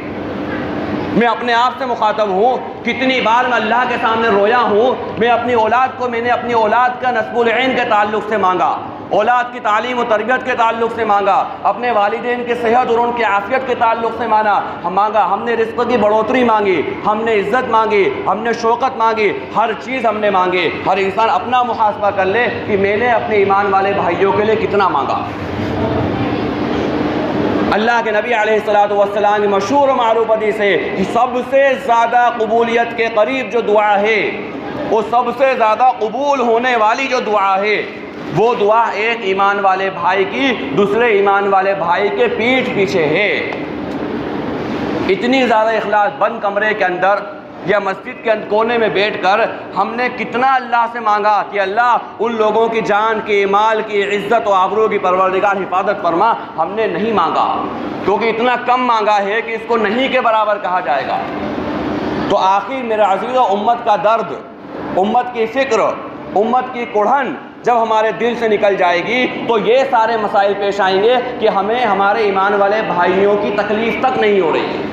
میں اپنے آپ سے مخاطب ہوں، کتنی بار میں اللہ کے سامنے رویا ہوں۔ میں اپنی اولاد کا نصب العین کے تعلق سے مانگا، اولاد کی تعلیم و تربیت کے تعلق سے مانگا، اپنے والدین کی صحت اور ان کی عافیت کے تعلق سے مانگا، ہم نے رزق کی بڑھوتری مانگی، ہم نے عزت مانگی، ہم نے شوکت مانگی، ہر چیز ہم نے مانگی۔ ہر انسان اپنا محاسبہ کر لے کہ میں نے اپنے ایمان والے بھائیوں کے لیے کتنا مانگا۔ اللہ کے نبی علیہ السلام کی مشہور و معروف حدیث ہے کہ سب سے زیادہ قبولیت کے قریب جو دعا ہے، وہ سب سے زیادہ قبول ہونے والی جو دعا ہے، وہ دعا ایک ایمان والے بھائی کی دوسرے ایمان والے بھائی کے پیٹھ پیچھے ہے۔ اتنی زیادہ اخلاص بند کمرے کے اندر یا مسجد کے کونے میں بیٹھ کر ہم نے کتنا اللہ سے مانگا کہ اللہ ان لوگوں کی جان کی، مال کی، عزت و آبرو کی پروردگار حفاظت فرما۔ ہم نے نہیں مانگا کیونکہ اتنا کم مانگا ہے کہ اس کو نہیں کے برابر کہا جائے گا۔ تو آخر میرے عزیزو، امت کا درد، امت کی فکر، امت کی کڑھن جب ہمارے دل سے نکل جائے گی تو یہ سارے مسائل پیش آئیں گے کہ ہمیں ہمارے ایمان والے بھائیوں کی تکلیف تک نہیں ہو رہی ہے۔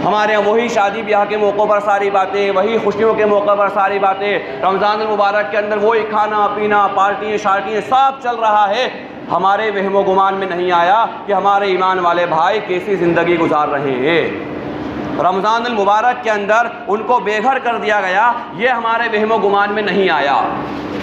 ہمارے یہاں وہی شادی بیاہ کے موقعوں پر ساری باتیں، وہی خوشیوں کے موقع پر ساری باتیں، رمضان المبارک کے اندر وہی کھانا پینا، پارٹیاں شارٹیاں سب چل رہا ہے۔ ہمارے وہم و گمان میں نہیں آیا کہ ہمارے ایمان والے بھائی کیسی زندگی گزار رہے ہیں۔ رمضان المبارک کے اندر ان کو بے گھر کر دیا گیا، یہ ہمارے وہم و گمان میں نہیں آیا۔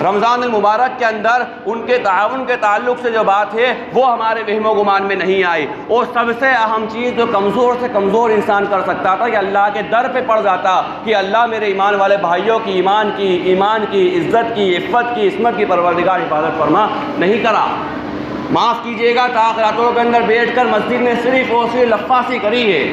رمضان المبارک کے اندر ان کے تعاون کے تعلق سے جو بات ہے وہ ہمارے وہم و گمان میں نہیں آئی، اور سب سے اہم چیز جو کمزور سے کمزور انسان کر سکتا تھا کہ اللہ کے در پہ پڑ جاتا کہ اللہ میرے ایمان والے بھائیوں کی ایمان کی عزت کی عفت کی عصمت کی پروردگار حفاظت فرما، نہیں کرا۔ معاف کیجیے گا، تاخیراتوں کے اندر بیٹھ کر مسجد میں صرف اور صرف لفاظی کری ہے،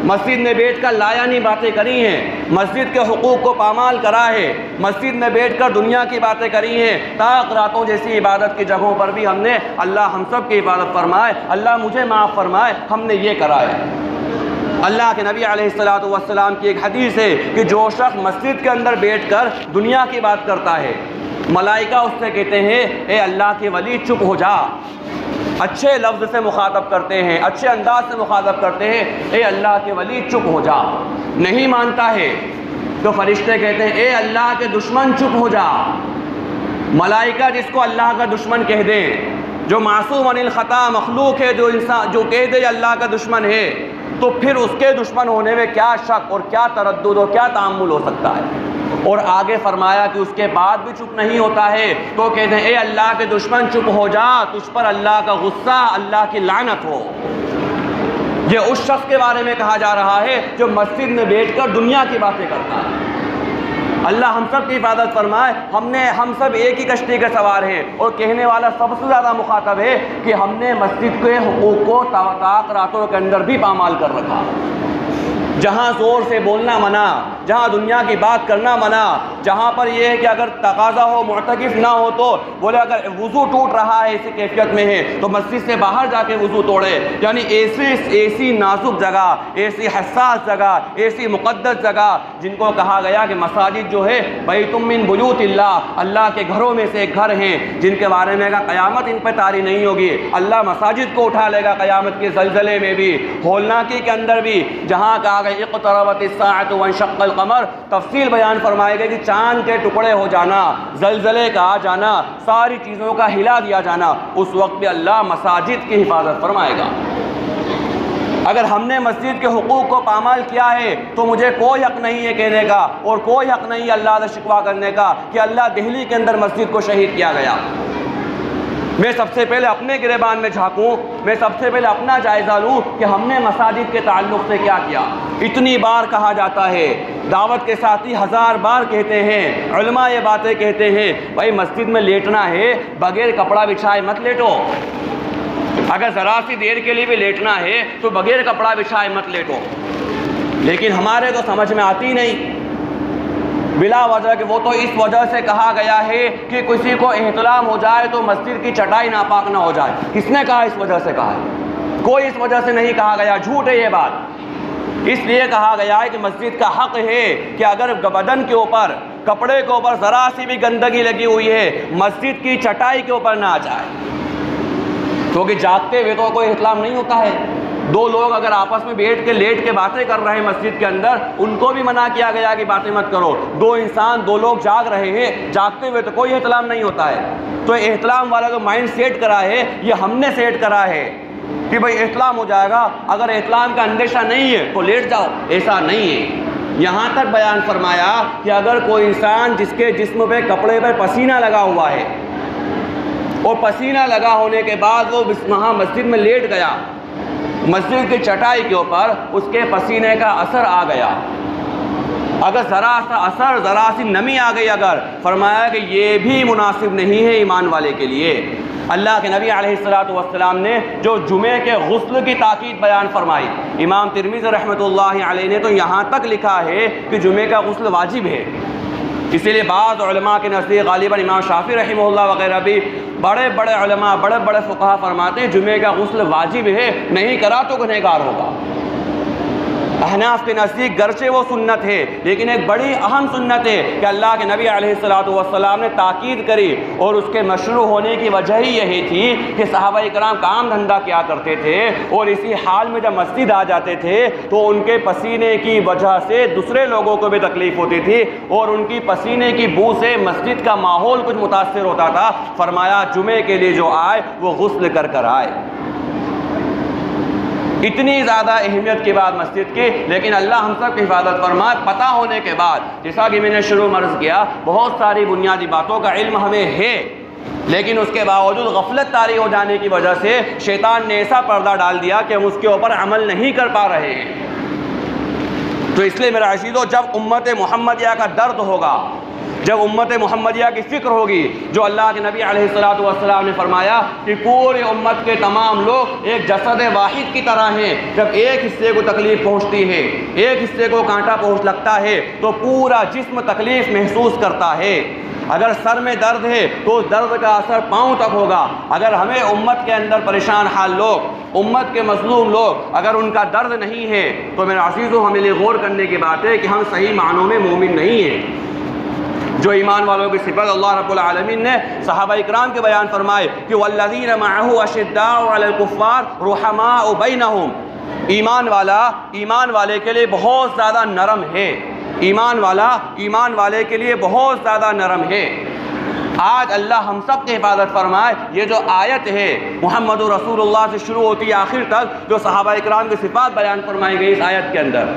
مسجد میں بیٹھ کر لایانی باتیں کری ہیں، مسجد کے حقوق کو پامال کرا ہے، مسجد میں بیٹھ کر دنیا کی باتیں کری ہیں، تاخیراتوں جیسی عبادت کی جگہوں پر بھی ہم نے اللہ ہم سب کی عبادت فرمائے، اللہ مجھے معاف فرمائے، ہم نے یہ کرا ہے۔ اللہ کے نبی علیہ السلام کی ایک حدیث ہے کہ جو شخص مسجد کے اندر بیٹھ کر دنیا کی بات کرتا ہے، ملائکہ اس سے کہتے ہیں اے اللہ کے ولی چپ ہو جا، اچھے لفظ سے مخاطب کرتے ہیں، اچھے انداز سے مخاطب کرتے ہیں، اے اللہ کے ولی چپ ہو جا، نہیں مانتا ہے تو فرشتے کہتے ہیں اے اللہ کے دشمن چپ ہو جا۔ ملائکہ جس کو اللہ کا دشمن کہہ دیں، جو معصوم عن الخطا مخلوق ہے، جو انسان جو کہہ دے اللہ کا دشمن ہے، تو پھر اس کے دشمن ہونے میں کیا شک اور کیا تردد اور کیا تعامل ہو سکتا ہے۔ اور آگے فرمایا کہ اس کے بعد بھی چپ نہیں ہوتا ہے تو کہتے ہیں اے اللہ کے دشمن چپ ہو جا، تجھ پر اللہ کا غصہ، اللہ کی لعنت ہو۔ یہ اس شخص کے بارے میں کہا جا رہا ہے جو مسجد میں بیٹھ کر دنیا کی باتیں کرتا ہے۔ اللہ ہم سب کی حفاظت فرمائے۔ ہم سب ایک ہی کشتی کے سوار ہیں، اور کہنے والا سب سے زیادہ مخاطب ہے کہ ہم نے مسجد کے حقوق کو تاخیراتوں کے اندر بھی پامال کر رکھا۔ جہاں زور سے بولنا منع، جہاں دنیا کی بات کرنا منع، جہاں پر یہ ہے کہ اگر تقاضا ہو معتکف نہ ہو تو بولے اگر وضو ٹوٹ رہا ہے اسی کیفیت میں ہے تو مسجد سے باہر جا کے وضو توڑے، یعنی ایسی نازک جگہ، ایسی حساس جگہ، ایسی مقدس جگہ جن کو کہا گیا کہ مساجد جو ہے بیت من بیوت اللہ، اللہ کے گھروں میں سے ایک گھر ہیں، جن کے بارے میں کہا قیامت ان پہ طاری نہیں ہوگی، اللہ مساجد کو اٹھا لے گا قیامت کے زلزلے میں بھی، ہولناکی کے اندر بھی، جہاں کہا اقتربت الساعۃ وانشق القمر، تفصیل بیان فرمائے گئے کہ چاند کے ٹکڑے ہو جانا، زلزلے کا آ جانا، ساری چیزوں کا ہلا دیا جانا، اس وقت بھی اللہ مساجد کی حفاظت فرمائے گا۔ اگر ہم نے مسجد کے حقوق کو پامال کیا ہے تو مجھے کوئی حق نہیں ہے کہنے کا اور کوئی حق نہیں ہے اللہ سے شکوہ کرنے کا کہ اللہ دہلی کے اندر مسجد کو شہید کیا گیا۔ میں سب سے پہلے اپنے گریبان میں جھانکوں، میں سب سے پہلے اپنا جائزہ لوں کہ ہم نے مساجد کے تعلق سے کیا کیا۔ اتنی بار کہا جاتا ہے، دعوت کے ساتھی 1000 بار کہتے ہیں، علماء یہ باتیں کہتے ہیں، بھائی مسجد میں لیٹنا ہے بغیر کپڑا بچھائے مت لیٹو، اگر ذرا سی دیر کے لیے بھی لیٹنا ہے تو بغیر کپڑا بچھائے مت لیٹو، لیکن ہمارے تو سمجھ میں آتی نہیں بلا وجہ کہ وہ تو اس وجہ سے کہا گیا ہے کہ کسی کو احتلام ہو جائے تو مسجد کی چٹائی ناپاک نہ ہو جائے۔ کس نے کہا اس وجہ سے کہا ہے؟ کوئی اس وجہ سے نہیں کہا گیا، جھوٹ ہے یہ بات۔ اس لیے کہا گیا ہے کہ مسجد کا حق ہے کہ اگر بدن کے اوپر، کپڑے کے اوپر ذرا سی بھی گندگی لگی ہوئی ہے مسجد کی چٹائی کے اوپر نہ آ جائے، کیونکہ جاگتے ہوئے تو کوئی احتلام نہیں ہوتا ہے۔ دو لوگ اگر آپس میں بیٹھ کے لیٹ کے باتیں کر رہے ہیں مسجد کے اندر، ان کو بھی منع کیا گیا کہ باتیں مت کرو۔ دو لوگ جاگ رہے ہیں، جاگتے ہوئے تو کوئی احتلام نہیں ہوتا ہے۔ تو احتلام والا جو مائنڈ سیٹ کرا ہے یہ ہم نے سیٹ کرا ہے کہ بھئی احتلام ہو جائے گا، اگر احتلام کا اندیشہ نہیں ہے تو لیٹ جاؤ، ایسا نہیں ہے۔ یہاں تک بیان فرمایا کہ اگر کوئی انسان جس کے جسم پہ کپڑے پہ پسینہ لگا ہوا ہے اور پسینہ لگا ہونے کے بعد وہ وہاں مسجد میں لیٹ گیا، مسجد کی چٹائی کے اوپر اس کے پسینے کا اثر آ گیا، اگر ذرا سا اثر، ذرا سی نمی آ گئی، اگر فرمایا کہ یہ بھی مناسب نہیں ہے ایمان والے کے لیے۔ اللہ کے نبی علیہ السلام نے جو جمعے کے غسل کی تاکید بیان فرمائی، امام ترمذی رحمۃ اللہ علیہ نے تو یہاں تک لکھا ہے کہ جمعے کا غسل واجب ہے۔ اسی لیے بعض علماء کے نزدیک، غالباً امام شافعی رحمہ اللہ وغیرہ بھی، بڑے بڑے علماء، بڑے بڑے فقہا فرماتے ہیں جمعے کا غسل واجب ہے، نہیں کرا تو گنہگار ہوگا۔ احناف کے نزدیک گرچہ وہ سنت ہے لیکن ایک بڑی اہم سنت ہے کہ اللہ کے نبی علیہ السلام نے تاکید کری، اور اس کے مشروع ہونے کی وجہ ہی یہی تھی کہ صحابہ کرام کام دھندا کیا کرتے تھے اور اسی حال میں جب مسجد آ جاتے تھے تو ان کے پسینے کی وجہ سے دوسرے لوگوں کو بھی تکلیف ہوتی تھی اور ان کی پسینے کی بو سے مسجد کا ماحول کچھ متاثر ہوتا تھا۔ فرمایا جمعے کے لیے جو آئے وہ غسل کر آئے۔ اتنی زیادہ اہمیت کی بات مسجد کی، لیکن اللہ ہم سب کی حفاظت فرمائے۔ پتہ ہونے کے بعد، جیسا کہ میں نے شروع میں عرض کیا، بہت ساری بنیادی باتوں کا علم ہمیں ہے، لیکن اس کے باوجود غفلت طاری ہو جانے کی وجہ سے شیطان نے ایسا پردہ ڈال دیا کہ ہم اس کے اوپر عمل نہیں کر پا رہے ہیں۔ تو اس لیے میرے عزیزو، جب امت محمدیہ کا درد ہوگا، جب امت محمدیہ کی فکر ہوگی، جو اللہ کے نبی علیہ الصلوۃ والسلام نے فرمایا کہ پورے امت کے تمام لوگ ایک جسد واحد کی طرح ہیں، جب ایک حصے کو تکلیف پہنچتی ہے، ایک حصے کو کانٹا پہنچ لگتا ہے تو پورا جسم تکلیف محسوس کرتا ہے۔ اگر سر میں درد ہے تو اس درد کا اثر پاؤں تک ہوگا۔ اگر ہمیں امت کے اندر پریشان حال لوگ، امت کے مظلوم لوگ، اگر ان کا درد نہیں ہے تو میرے عزیزو، ہمیں لیے غور کرنے کی بات ہے کہ ہم صحیح معنوں میں مومن نہیں ہیں۔ جو ایمان والوں کی صفت اللہ رب العالمین نے صحابہ اکرام کے بیان فرمائے کہ والذین معہ اشداء علی الکفار رحماء بینہم، ایمان والے کے لیے بہت زیادہ نرم ہے، ایمان والے کے لیے بہت زیادہ نرم ہے۔ آج اللہ ہم سب کی حفاظت فرمائے۔ یہ جو آیت ہے محمد رسول اللہ سے شروع ہوتی ہے آخر تک، جو صحابہ اکرام کی صفات بیان فرمائی گئی اس آیت کے اندر،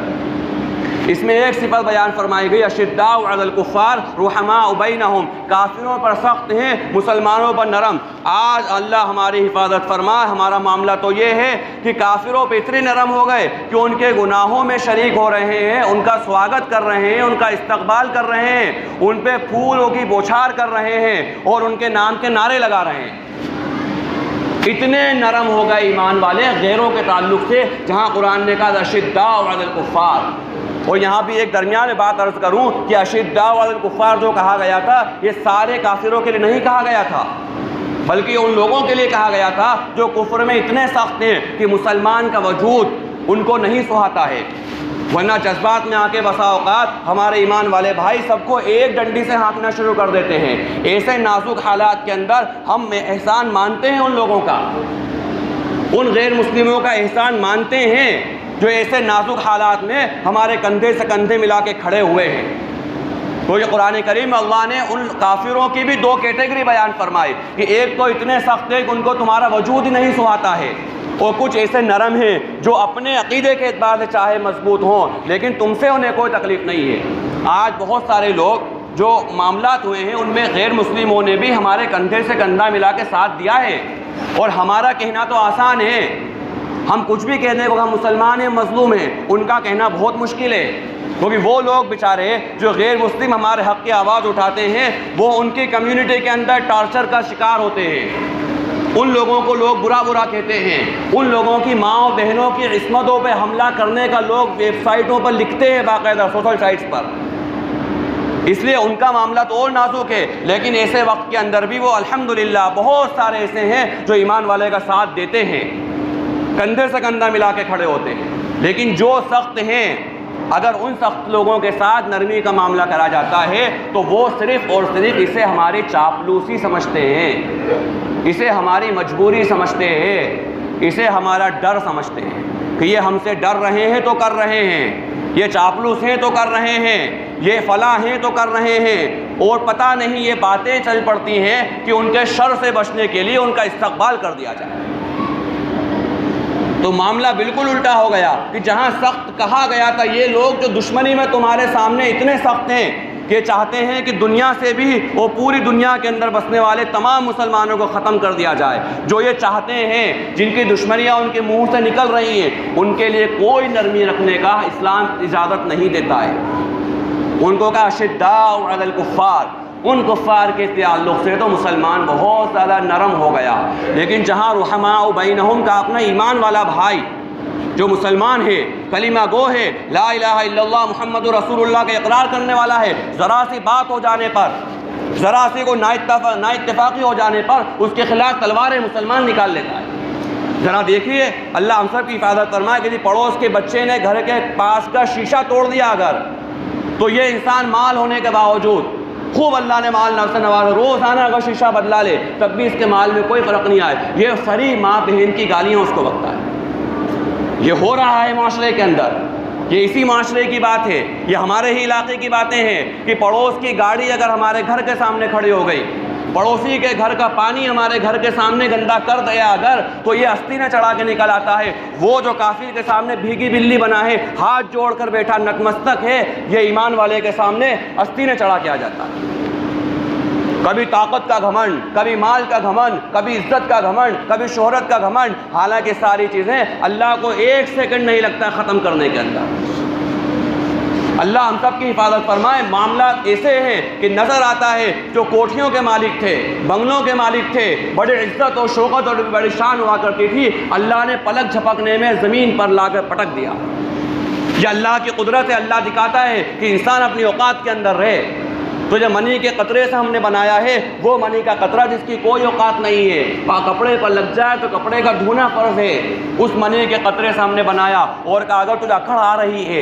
اس میں ایک صفت بیان فرمائی گئی اشداء علی الکفار رحماء بینہم، کافروں پر سخت ہیں، مسلمانوں پر نرم۔ آج اللہ ہماری حفاظت فرمائے، ہمارا معاملہ تو یہ ہے کہ کافروں پہ اتنے نرم ہو گئے کہ ان کے گناہوں میں شریک ہو رہے ہیں، ان کا سواگت کر رہے ہیں، ان کا استقبال کر رہے ہیں، ان پہ پھولوں کی بوچھار کر رہے ہیں اور ان کے نام کے نعرے لگا رہے ہیں۔ اتنے نرم ہو گئے ایمان والے غیروں کے تعلق سے، جہاں قرآن نے کہا اشداء علی الکفار۔ اور یہاں بھی ایک درمیان میں بات عرض کروں کہ اشداء علی الکفار جو کہا گیا تھا، یہ سارے کافروں کے لیے نہیں کہا گیا تھا، بلکہ ان لوگوں کے لیے کہا گیا تھا جو کفر میں اتنے سخت ہیں کہ مسلمان کا وجود ان کو نہیں سہاتا ہے۔ ورنہ جذبات میں آ کے بسا اوقات ہمارے ایمان والے بھائی سب کو ایک ڈنڈی سے ہانکنا شروع کر دیتے ہیں۔ ایسے نازک حالات کے اندر ہم احسان مانتے ہیں ان لوگوں کا، ان غیر مسلموں کا احسان مانتے ہیں جو ایسے نازک حالات میں ہمارے کندھے سے کندھے ملا کے کھڑے ہوئے ہیں۔ تو یہ قرآن کریم میں اللہ نے ان کافروں کی بھی دو کیٹیگری بیان فرمائی کہ ایک تو اتنے سخت ہے کہ ان کو تمہارا وجود ہی نہیں سہاتا ہے، اور کچھ ایسے نرم ہیں جو اپنے عقیدے کے اعتبار سے چاہے مضبوط ہوں لیکن تم سے انہیں کوئی تکلیف نہیں ہے۔ آج بہت سارے لوگ جو معاملات ہوئے ہیں ان میں غیر مسلموں نے بھی ہمارے کندھے سے کندھا ملا کے ساتھ دیا ہے، اور ہمارا کہنا تو آسان ہے، ہم کچھ بھی کہہ دیں کہ ہم مسلمان ہیں، مظلوم ہیں، ان کا کہنا بہت مشکل ہے، کیونکہ وہ لوگ بیچارے جو غیر مسلم ہمارے حق کی آواز اٹھاتے ہیں وہ ان کی کمیونٹی کے اندر ٹارچر کا شکار ہوتے ہیں، ان لوگوں کو لوگ برا کہتے ہیں، ان لوگوں کی ماں بہنوں کی عصمتوں پہ حملہ کرنے کا لوگ ویب سائٹوں پر لکھتے ہیں، باقاعدہ سوشل سائٹس پر، اس لیے ان کا معاملہ تو اور نازک ہے۔ لیکن ایسے وقت کے اندر بھی وہ الحمدللہ بہت سارے ایسے ہیں جو ایمان والے کا ساتھ دیتے ہیں، کندھے سے کندھا ملا کے کھڑے ہوتے ہیں۔ لیکن جو سخت ہیں، اگر ان سخت لوگوں کے ساتھ نرمی کا معاملہ کرا جاتا ہے تو وہ صرف اور صرف اسے ہماری چاپلوسی سمجھتے ہیں، اسے ہماری مجبوری سمجھتے ہیں، اسے ہمارا ڈر سمجھتے ہیں کہ یہ ہم سے ڈر رہے ہیں تو کر رہے ہیں، یہ چاپلوس ہیں تو کر رہے ہیں، یہ فلاں ہیں تو کر رہے ہیں، اور پتہ نہیں یہ باتیں چل پڑتی ہیں کہ ان کے شر سے بچنے کے لیے ان کا استقبال کر دیا جائے۔ تو معاملہ بالکل الٹا ہو گیا کہ جہاں سخت کہا گیا تھا یہ لوگ جو دشمنی میں تمہارے سامنے اتنے سخت ہیں کہ چاہتے ہیں کہ دنیا سے بھی وہ پوری دنیا کے اندر بسنے والے تمام مسلمانوں کو ختم کر دیا جائے، جو یہ چاہتے ہیں، جن کی دشمنیاں ان کے منہ سے نکل رہی ہیں، ان کے لیے کوئی نرمی رکھنے کا اسلام اجازت نہیں دیتا ہے۔ ان کو کہا اشداء علی الکفار، ان کفار کے تعلق سے تو مسلمان بہت زیادہ نرم ہو گیا، لیکن جہاں رحماء بینہم کا اپنا ایمان والا بھائی جو مسلمان ہے، کلمہ گو ہے، لا الہ الا اللہ محمد رسول اللہ کا اقرار کرنے والا ہے، ذرا سی بات ہو جانے پر، ذرا سی کو نا اتفاقی ہو جانے پر اس کے خلاف تلوار مسلمان نکال لیتا ہے۔ ذرا دیکھیے اللہ ہم سب کی حفاظت فرمائے کہ پڑوس کے بچے نے گھر کے پاس کا شیشہ توڑ دیا اگر، تو یہ انسان مال ہونے کے باوجود خوب اللہ نے مال سے نوازا، روزانہ اگر شیشہ بدلا لے تب بھی اس کے مال میں کوئی فرق نہیں آئے، یہ سری ماں بہن کی گالیاں اس کو بکتا ہے۔ یہ ہو رہا ہے معاشرے کے اندر، یہ اسی معاشرے کی بات ہے، یہ ہمارے ہی علاقے کی باتیں ہیں کہ پڑوس کی گاڑی اگر ہمارے گھر کے سامنے کھڑی ہو گئی پڑوسی کے گھر کا پانی ہمارے گھر کے سامنے گندا کر دیا اگر تو یہ استینہ چڑھا کے نکل آتا ہے. وہ جو کافر کے سامنے بھیگی بلی بنا ہے, ہاتھ جوڑ کر بیٹھا نتمستک ہے, یہ ایمان والے کے سامنے استینہ چڑھا کے آ جاتا ہے. کبھی طاقت کا گھمنڈ, کبھی مال کا گھمنڈ, کبھی عزت کا گھمنڈ, کبھی شہرت کا گھمنڈ, حالانکہ ساری چیزیں اللہ کو ایک سیکنڈ نہیں لگتا ختم کرنے کے اندر. اللہ ہم سب کی حفاظت فرمائے. معاملات ایسے ہیں کہ نظر آتا ہے جو کوٹھیوں کے مالک تھے, بنگلوں کے مالک تھے, بڑے عزت اور شوکت اور بڑی شان ہوا کرتی تھی, اللہ نے پلک جھپکنے میں زمین پر لا کر پٹک دیا. یہ اللہ کی قدرت ہے. اللہ دکھاتا ہے کہ انسان اپنی اوقات کے اندر رہے. تو جو منی کے قطرے سے ہم نے بنایا ہے وہ منی کا قطرہ جس کی کوئی اوقات نہیں ہے, کپڑے پر لگ جائے تو کپڑے کا دھونا فرض ہے, اس منی کے قطرے سے ہم نے بنایا. اور کہا اگر تجھے اکڑ آ رہی ہے,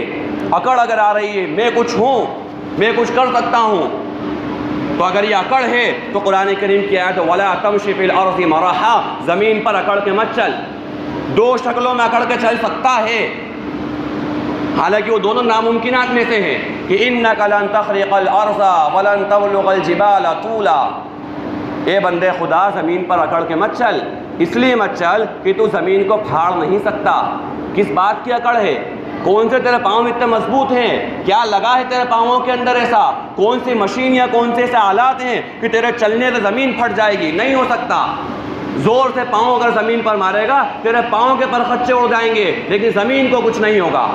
اکڑ اگر آ رہی ہے, میں کچھ ہوں, میں کچھ کر سکتا ہوں, تو اگر یہ اکڑ ہے تو قرآن کریم کی آیت وَلَا تَمْشِ فِي الْأَرْضِ مَرَحًا, زمین پر اکڑ کے مت چل. دو شکلوں میں اکڑ کے چل سکتا ہے, حالانکہ وہ دونوں ناممکنات میں سے ہیں کہ اِنَّكَ لَن تَخْرِقَ الْأَرْضَ وَلَن تَبْلُغَ الْجِبَالَ طُولًا. اے بندے خدا زمین پر اکڑ کے مت چل, اس لیے مت چل کہ تو زمین کو پھاڑ نہیں سکتا. کس بات کی اکڑ ہے؟ کون سے تیرے پاؤں اتنے مضبوط ہیں؟ کیا لگا ہے تیرے پاؤں کے اندر ایسا؟ کون سی مشین یا کون سے ایسے آلات ہیں کہ تیرے چلنے سے زمین پھٹ جائے گی؟ نہیں ہو سکتا. زور سے پاؤں اگر زمین پر مارے گا تیرے پاؤں کے پر خچے اڑ جائیں گے, لیکن زمین کو کچھ نہیں ہوگا.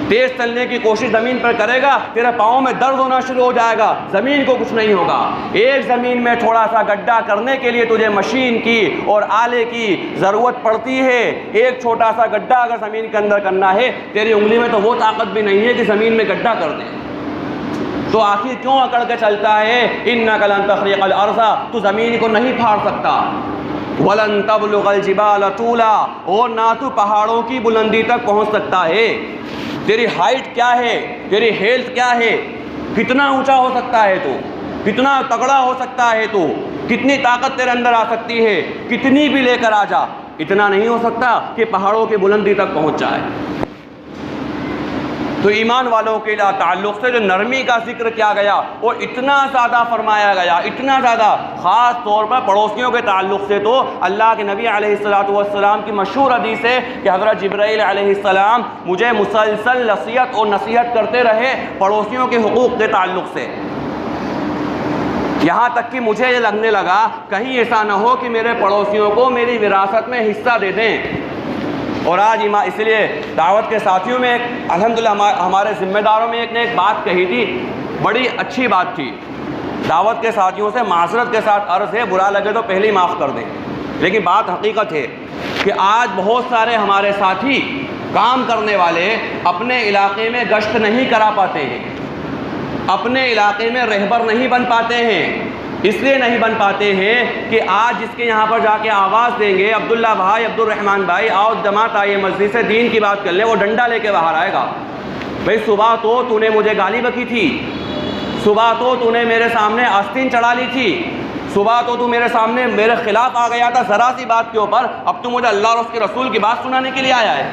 تیز چلنے کی کوشش زمین پر کرے گا, تیرے پاؤں میں درد ہونا شروع ہو جائے گا, زمین کو کچھ نہیں ہوگا. ایک زمین میں تھوڑا سا گڈھا کرنے کے لیے تجھے مشین کی اور آلے کی ضرورت پڑتی ہے. ایک چھوٹا سا گڈھا اگر زمین کے اندر کرنا ہے, تیری انگلی میں تو وہ طاقت بھی نہیں ہے کہ زمین میں گڈھا کر دے. تو آخر کیوں اکڑ کے چلتا ہے؟ اِنَّكَ لَن تَخْرِقَ الْأَرْضَ, تو زمین کو نہیں پھاڑ سکتا. وَلَن تَبْلُغَ الْجِبَالَ طُولًا, اور نہ تو پہاڑوں کی بلندی تک پہنچ سکتا ہے. تیری ہائٹ کیا ہے, تیری ہیلتھ کیا ہے, کتنا اونچا ہو سکتا ہے تو, کتنا تگڑا ہو سکتا ہے تو, کتنی طاقت تیرے اندر آ سکتی ہے, کتنی بھی لے کر آ جا, اتنا نہیں ہو سکتا کہ پہاڑوں کی بلندی تک پہنچ جائے. تو ایمان والوں کے تعلق سے جو نرمی کا ذکر کیا گیا اور اتنا زیادہ فرمایا گیا, اتنا زیادہ, خاص طور پر پڑوسیوں کے تعلق سے تو اللہ کے نبی علیہ السلام کی مشہور حدیث ہے کہ حضرت جبرائیل علیہ السلام مجھے مسلسل نصیحت اور نصیحت کرتے رہے پڑوسیوں کے حقوق کے تعلق سے, یہاں تک کہ مجھے یہ لگنے لگا کہیں ایسا نہ ہو کہ میرے پڑوسیوں کو میری وراثت میں حصہ دے دیں. اور آج اس لیے دعوت کے ساتھیوں میں الحمدللہ ہمارے ذمہ داروں میں ایک نے ایک بات کہی تھی, بڑی اچھی بات تھی. دعوت کے ساتھیوں سے معذرت کے ساتھ عرض ہے, برا لگے تو پہلے ہی معاف کر دیں, لیکن بات حقیقت ہے کہ آج بہت سارے ہمارے ساتھی کام کرنے والے اپنے علاقے میں گشت نہیں کرا پاتے ہیں, اپنے علاقے میں رہبر نہیں بن پاتے ہیں. اس لیے نہیں بن پاتے ہیں کہ آج جس کے یہاں پر جا کے آواز دیں گے عبداللہ بھائی, عبد الرحمن بھائی, آؤ جماعت آئیے مسجد سے دین کی بات کر لیں, وہ ڈنڈا لے کے باہر آئے گا. بھئی صبح تو نے مجھے گالی بکی تھی, صبح تو نے میرے سامنے آستین چڑھا لی تھی, صبح تو میرے سامنے میرے خلاف آ گیا تھا ذرا سی بات کے اوپر, اب تو مجھے اللہ اور اس کے رسول کی بات سنانے کے لیے آیا ہے.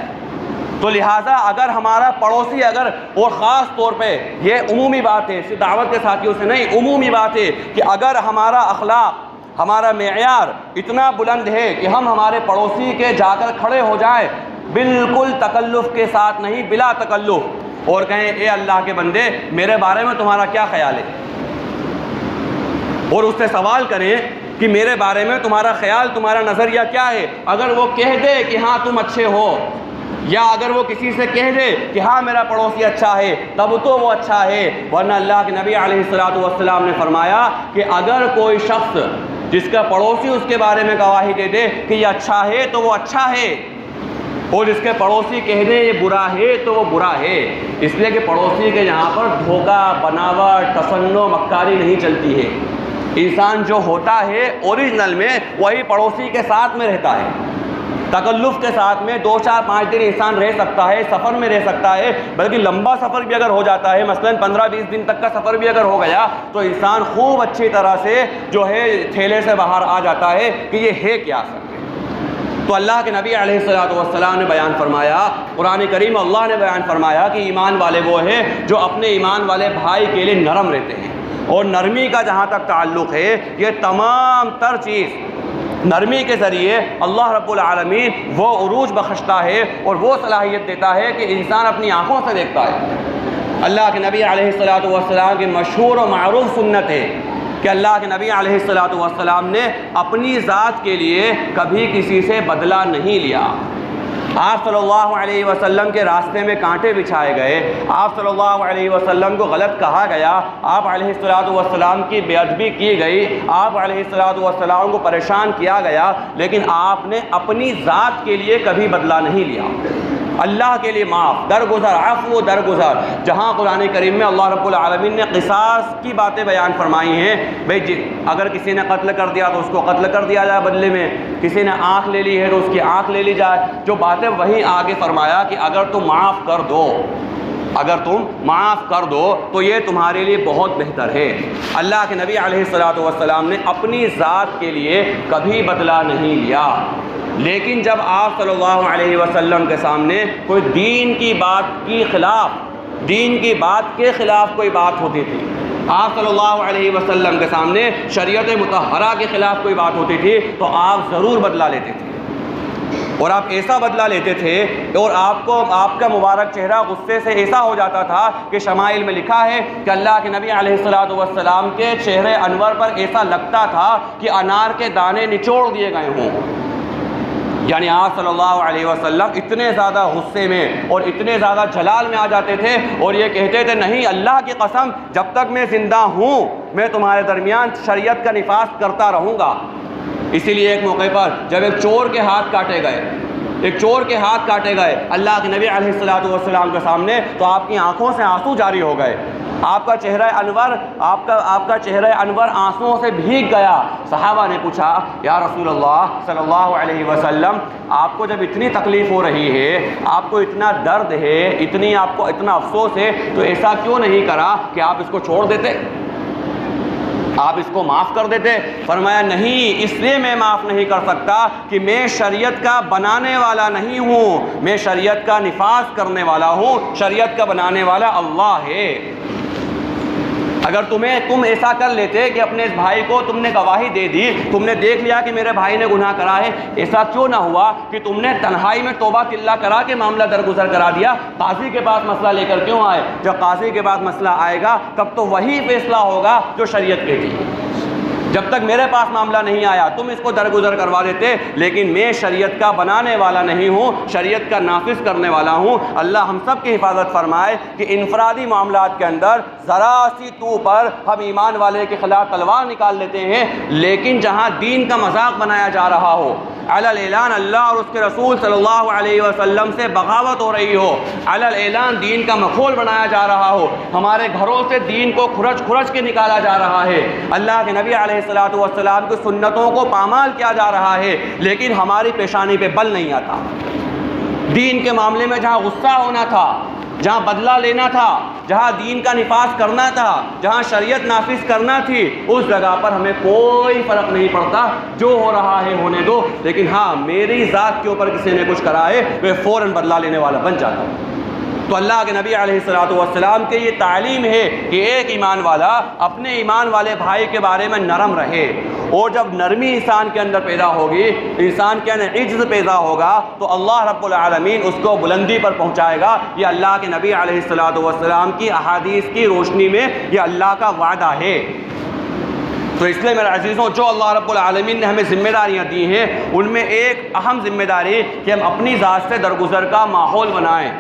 تو لہٰذا اگر ہمارا پڑوسی اگر, اور خاص طور پہ یہ عمومی بات ہے, صرف دعوت کے ساتھیوں سے نہیں, عمومی بات ہے کہ اگر ہمارا اخلاق, ہمارا معیار اتنا بلند ہے کہ ہم ہمارے پڑوسی کے جا کر کھڑے ہو جائیں بالکل تکلف کے ساتھ نہیں, بلا تکلف, اور کہیں اے اللہ کے بندے میرے بارے میں تمہارا کیا خیال ہے, اور اس سے سوال کریں کہ میرے بارے میں تمہارا خیال, تمہارا نظریہ کیا ہے. اگر وہ کہہ دے کہ ہاں تم اچھے ہو, یا اگر وہ کسی سے کہہ دے کہ ہاں میرا پڑوسی اچھا ہے, تب تو وہ اچھا ہے. ورنہ اللہ کے نبی علیہ السلام نے فرمایا کہ اگر کوئی شخص جس کا پڑوسی اس کے بارے میں گواہی دے دے کہ یہ اچھا ہے تو وہ اچھا ہے, اور جس کے پڑوسی کہہ دیں یہ برا ہے تو وہ برا ہے. اس لیے کہ پڑوسی کے یہاں پر دھوکہ, بناوٹ, تصنع, مکاری نہیں چلتی ہے. انسان جو ہوتا ہے اوریجنل میں وہی پڑوسی کے ساتھ میں رہتا ہے. تکلف کے ساتھ میں 2 4 5 دن انسان رہ سکتا ہے, سفر میں رہ سکتا ہے, بلکہ لمبا سفر بھی اگر ہو جاتا ہے, مثلا 15 20 دن تک کا سفر بھی اگر ہو گیا تو انسان خوب اچھی طرح سے جو ہے تھیلے سے باہر آ جاتا ہے کہ یہ ہے کیا اصل میں. تو اللہ کے نبی علیہ السلام نے بیان فرمایا, قرآن کریم اللہ نے بیان فرمایا کہ ایمان والے وہ ہیں جو اپنے ایمان والے بھائی کے لیے نرم رہتے ہیں, اور نرمی کا جہاں تک تعلق ہے، یہ تمام تر چیز نرمی کے ذریعے اللہ رب العالمین وہ عروج بخشتا ہے اور وہ صلاحیت دیتا ہے کہ انسان اپنی آنکھوں سے دیکھتا ہے۔ اللہ کے نبی علیہ الصلوۃ والسلام کی مشہور و معروف سنت ہے کہ اللہ کے نبی علیہ الصلوۃ والسلام نے اپنی ذات کے لیے کبھی کسی سے بدلہ نہیں لیا۔ آپ صلی اللہ علیہ وسلم کے راستے میں کانٹے بچھائے گئے، آپ صلی اللہ علیہ وسلم کو غلط کہا گیا، آپ علیہ الصلوۃ والسلام کی بے ادبی کی گئی، آپ علیہ الصلوۃ والسلام کو پریشان کیا گیا، لیکن آپ نے اپنی ذات کے لیے کبھی بدلہ نہیں لیا۔ اللہ کے لیے معاف، درگزر، عفو و درگزر۔ جہاں قرآن کریم میں اللہ رب العالمین نے قصاص کی باتیں بیان فرمائی ہیں، بھئی اگر کسی نے قتل کر دیا تو اس کو قتل کر دیا جائے بدلے میں، کسی نے آنکھ لے لی ہے تو اس کی آنکھ لے لی جائے، جو باتیں وہیں آگے فرمایا کہ اگر تم معاف کر دو، اگر تم معاف کر دو تو یہ تمہارے لیے بہت بہتر ہے۔ اللہ کے نبی علیہ الصلوۃ والسلام نے اپنی ذات کے لیے کبھی بدلہ نہیں لیا، لیکن جب آپ صلی اللہ علیہ وسلم کے سامنے کوئی دین کی بات کے خلاف کوئی بات ہوتی تھی، آپ صلی اللہ علیہ وسلم کے سامنے شریعت مطہرہ کے خلاف کوئی بات ہوتی تھی تو آپ ضرور بدلہ لیتے تھے، اور آپ ایسا بدلہ لیتے تھے اور آپ کا مبارک چہرہ غصے سے ایسا ہو جاتا تھا کہ شمائل میں لکھا ہے کہ اللہ کے نبی علیہ الصلوۃ والسلام کے چہرے انور پر ایسا لگتا تھا کہ انار کے دانے نچوڑ دیے گئے ہوں۔ یعنی آپ صلی اللہ علیہ وسلم اتنے زیادہ غصے میں اور اتنے زیادہ جلال میں آ جاتے تھے اور یہ کہتے تھے نہیں، اللہ کی قسم جب تک میں زندہ ہوں میں تمہارے درمیان شریعت کا نفاذ کرتا رہوں گا۔ اسی لیے ایک موقع پر جب ایک چور کے ہاتھ کاٹے گئے اللہ کے نبی علیہ الصلوۃ والسلام کے سامنے، تو آپ کی آنکھوں سے آنسو جاری ہو گئے، آپ کا چہرہ انور آنسوؤں سے بھیگ گیا۔ صحابہ نے پوچھا یا رسول اللہ صلی اللہ علیہ وسلم، آپ کو جب اتنی تکلیف ہو رہی ہے، آپ کو اتنا درد ہے، آپ کو اتنا افسوس ہے، تو ایسا کیوں نہیں کرا کہ آپ اس کو چھوڑ دیتے، آپ اس کو معاف کر دیتے؟ فرمایا نہیں، اس لیے میں معاف نہیں کر سکتا کہ میں شریعت کا بنانے والا نہیں ہوں، میں شریعت کا نفاذ کرنے والا ہوں، شریعت کا بنانے والا اللہ ہے۔ اگر تم ایسا کر لیتے کہ اپنے اس بھائی کو تم نے گواہی دے دی، تم نے دیکھ لیا کہ میرے بھائی نے گناہ کرا ہے، ایسا کیوں نہ ہوا کہ تم نے تنہائی میں توبہ تلہ کرا کے معاملہ درگزر کرا دیا؟ قاضی کے پاس مسئلہ لے کر کیوں آئے؟ جب قاضی کے پاس مسئلہ آئے گا تب تو وہی فیصلہ ہوگا جو شریعت کہتی ہے۔ جب تک میرے پاس معاملہ نہیں آیا تم اس کو درگزر کروا دیتے، لیکن میں شریعت کا بنانے والا نہیں ہوں، شریعت کا نافذ کرنے والا ہوں۔ اللہ ہم سب کی حفاظت فرمائے کہ انفرادی معاملات کے اندر ذرا سی تو پر ہم ایمان والے کے خلاف تلوار نکال لیتے ہیں، لیکن جہاں دین کا مذاق بنایا جا رہا ہو، علی الاعلان اللہ اور اس کے رسول صلی اللہ علیہ وسلم سے بغاوت ہو رہی ہو، علی الاعلان دین کا مخول بنایا جا رہا ہو، ہمارے گھروں سے دین کو کھرچ کے نکالا جا رہا ہے، اللہ کے نبی علیہ الصلوۃ والسلام کی سنتوں کو پامال کیا جا رہا ہے، لیکن ہماری پیشانی پہ بل نہیں آتا۔ دین کے معاملے میں جہاں غصہ ہونا تھا، جہاں بدلہ لینا تھا، جہاں دین کا نفاذ کرنا تھا، جہاں شریعت نافذ کرنا تھی، اس جگہ پر ہمیں کوئی فرق نہیں پڑتا، جو ہو رہا ہے ہونے دو، لیکن ہاں میری ذات کے اوپر کسی نے کچھ کرا ہے میں فوراً بدلہ لینے والا بن جاتا ہوں۔ تو اللہ کے نبی علیہ الصلوۃ والسلام کے یہ تعلیم ہے کہ ایک ایمان والا اپنے ایمان والے بھائی کے بارے میں نرم رہے، اور جب نرمی انسان کے اندر پیدا ہوگی، انسان کے اندر عجز پیدا ہوگا، تو اللہ رب العالمین اس کو بلندی پر پہنچائے گا۔ یہ اللہ کے نبی علیہ الصلوۃ والسلام کی احادیث کی روشنی میں یہ اللہ کا وعدہ ہے۔ تو اس لیے میرے عزیزوں، جو اللہ رب العالمین نے ہمیں ذمہ داریاں دی ہیں، ان میں ایک اہم ذمہ داری کہ ہم اپنی ذات سے درگزر کا ماحول بنائیں،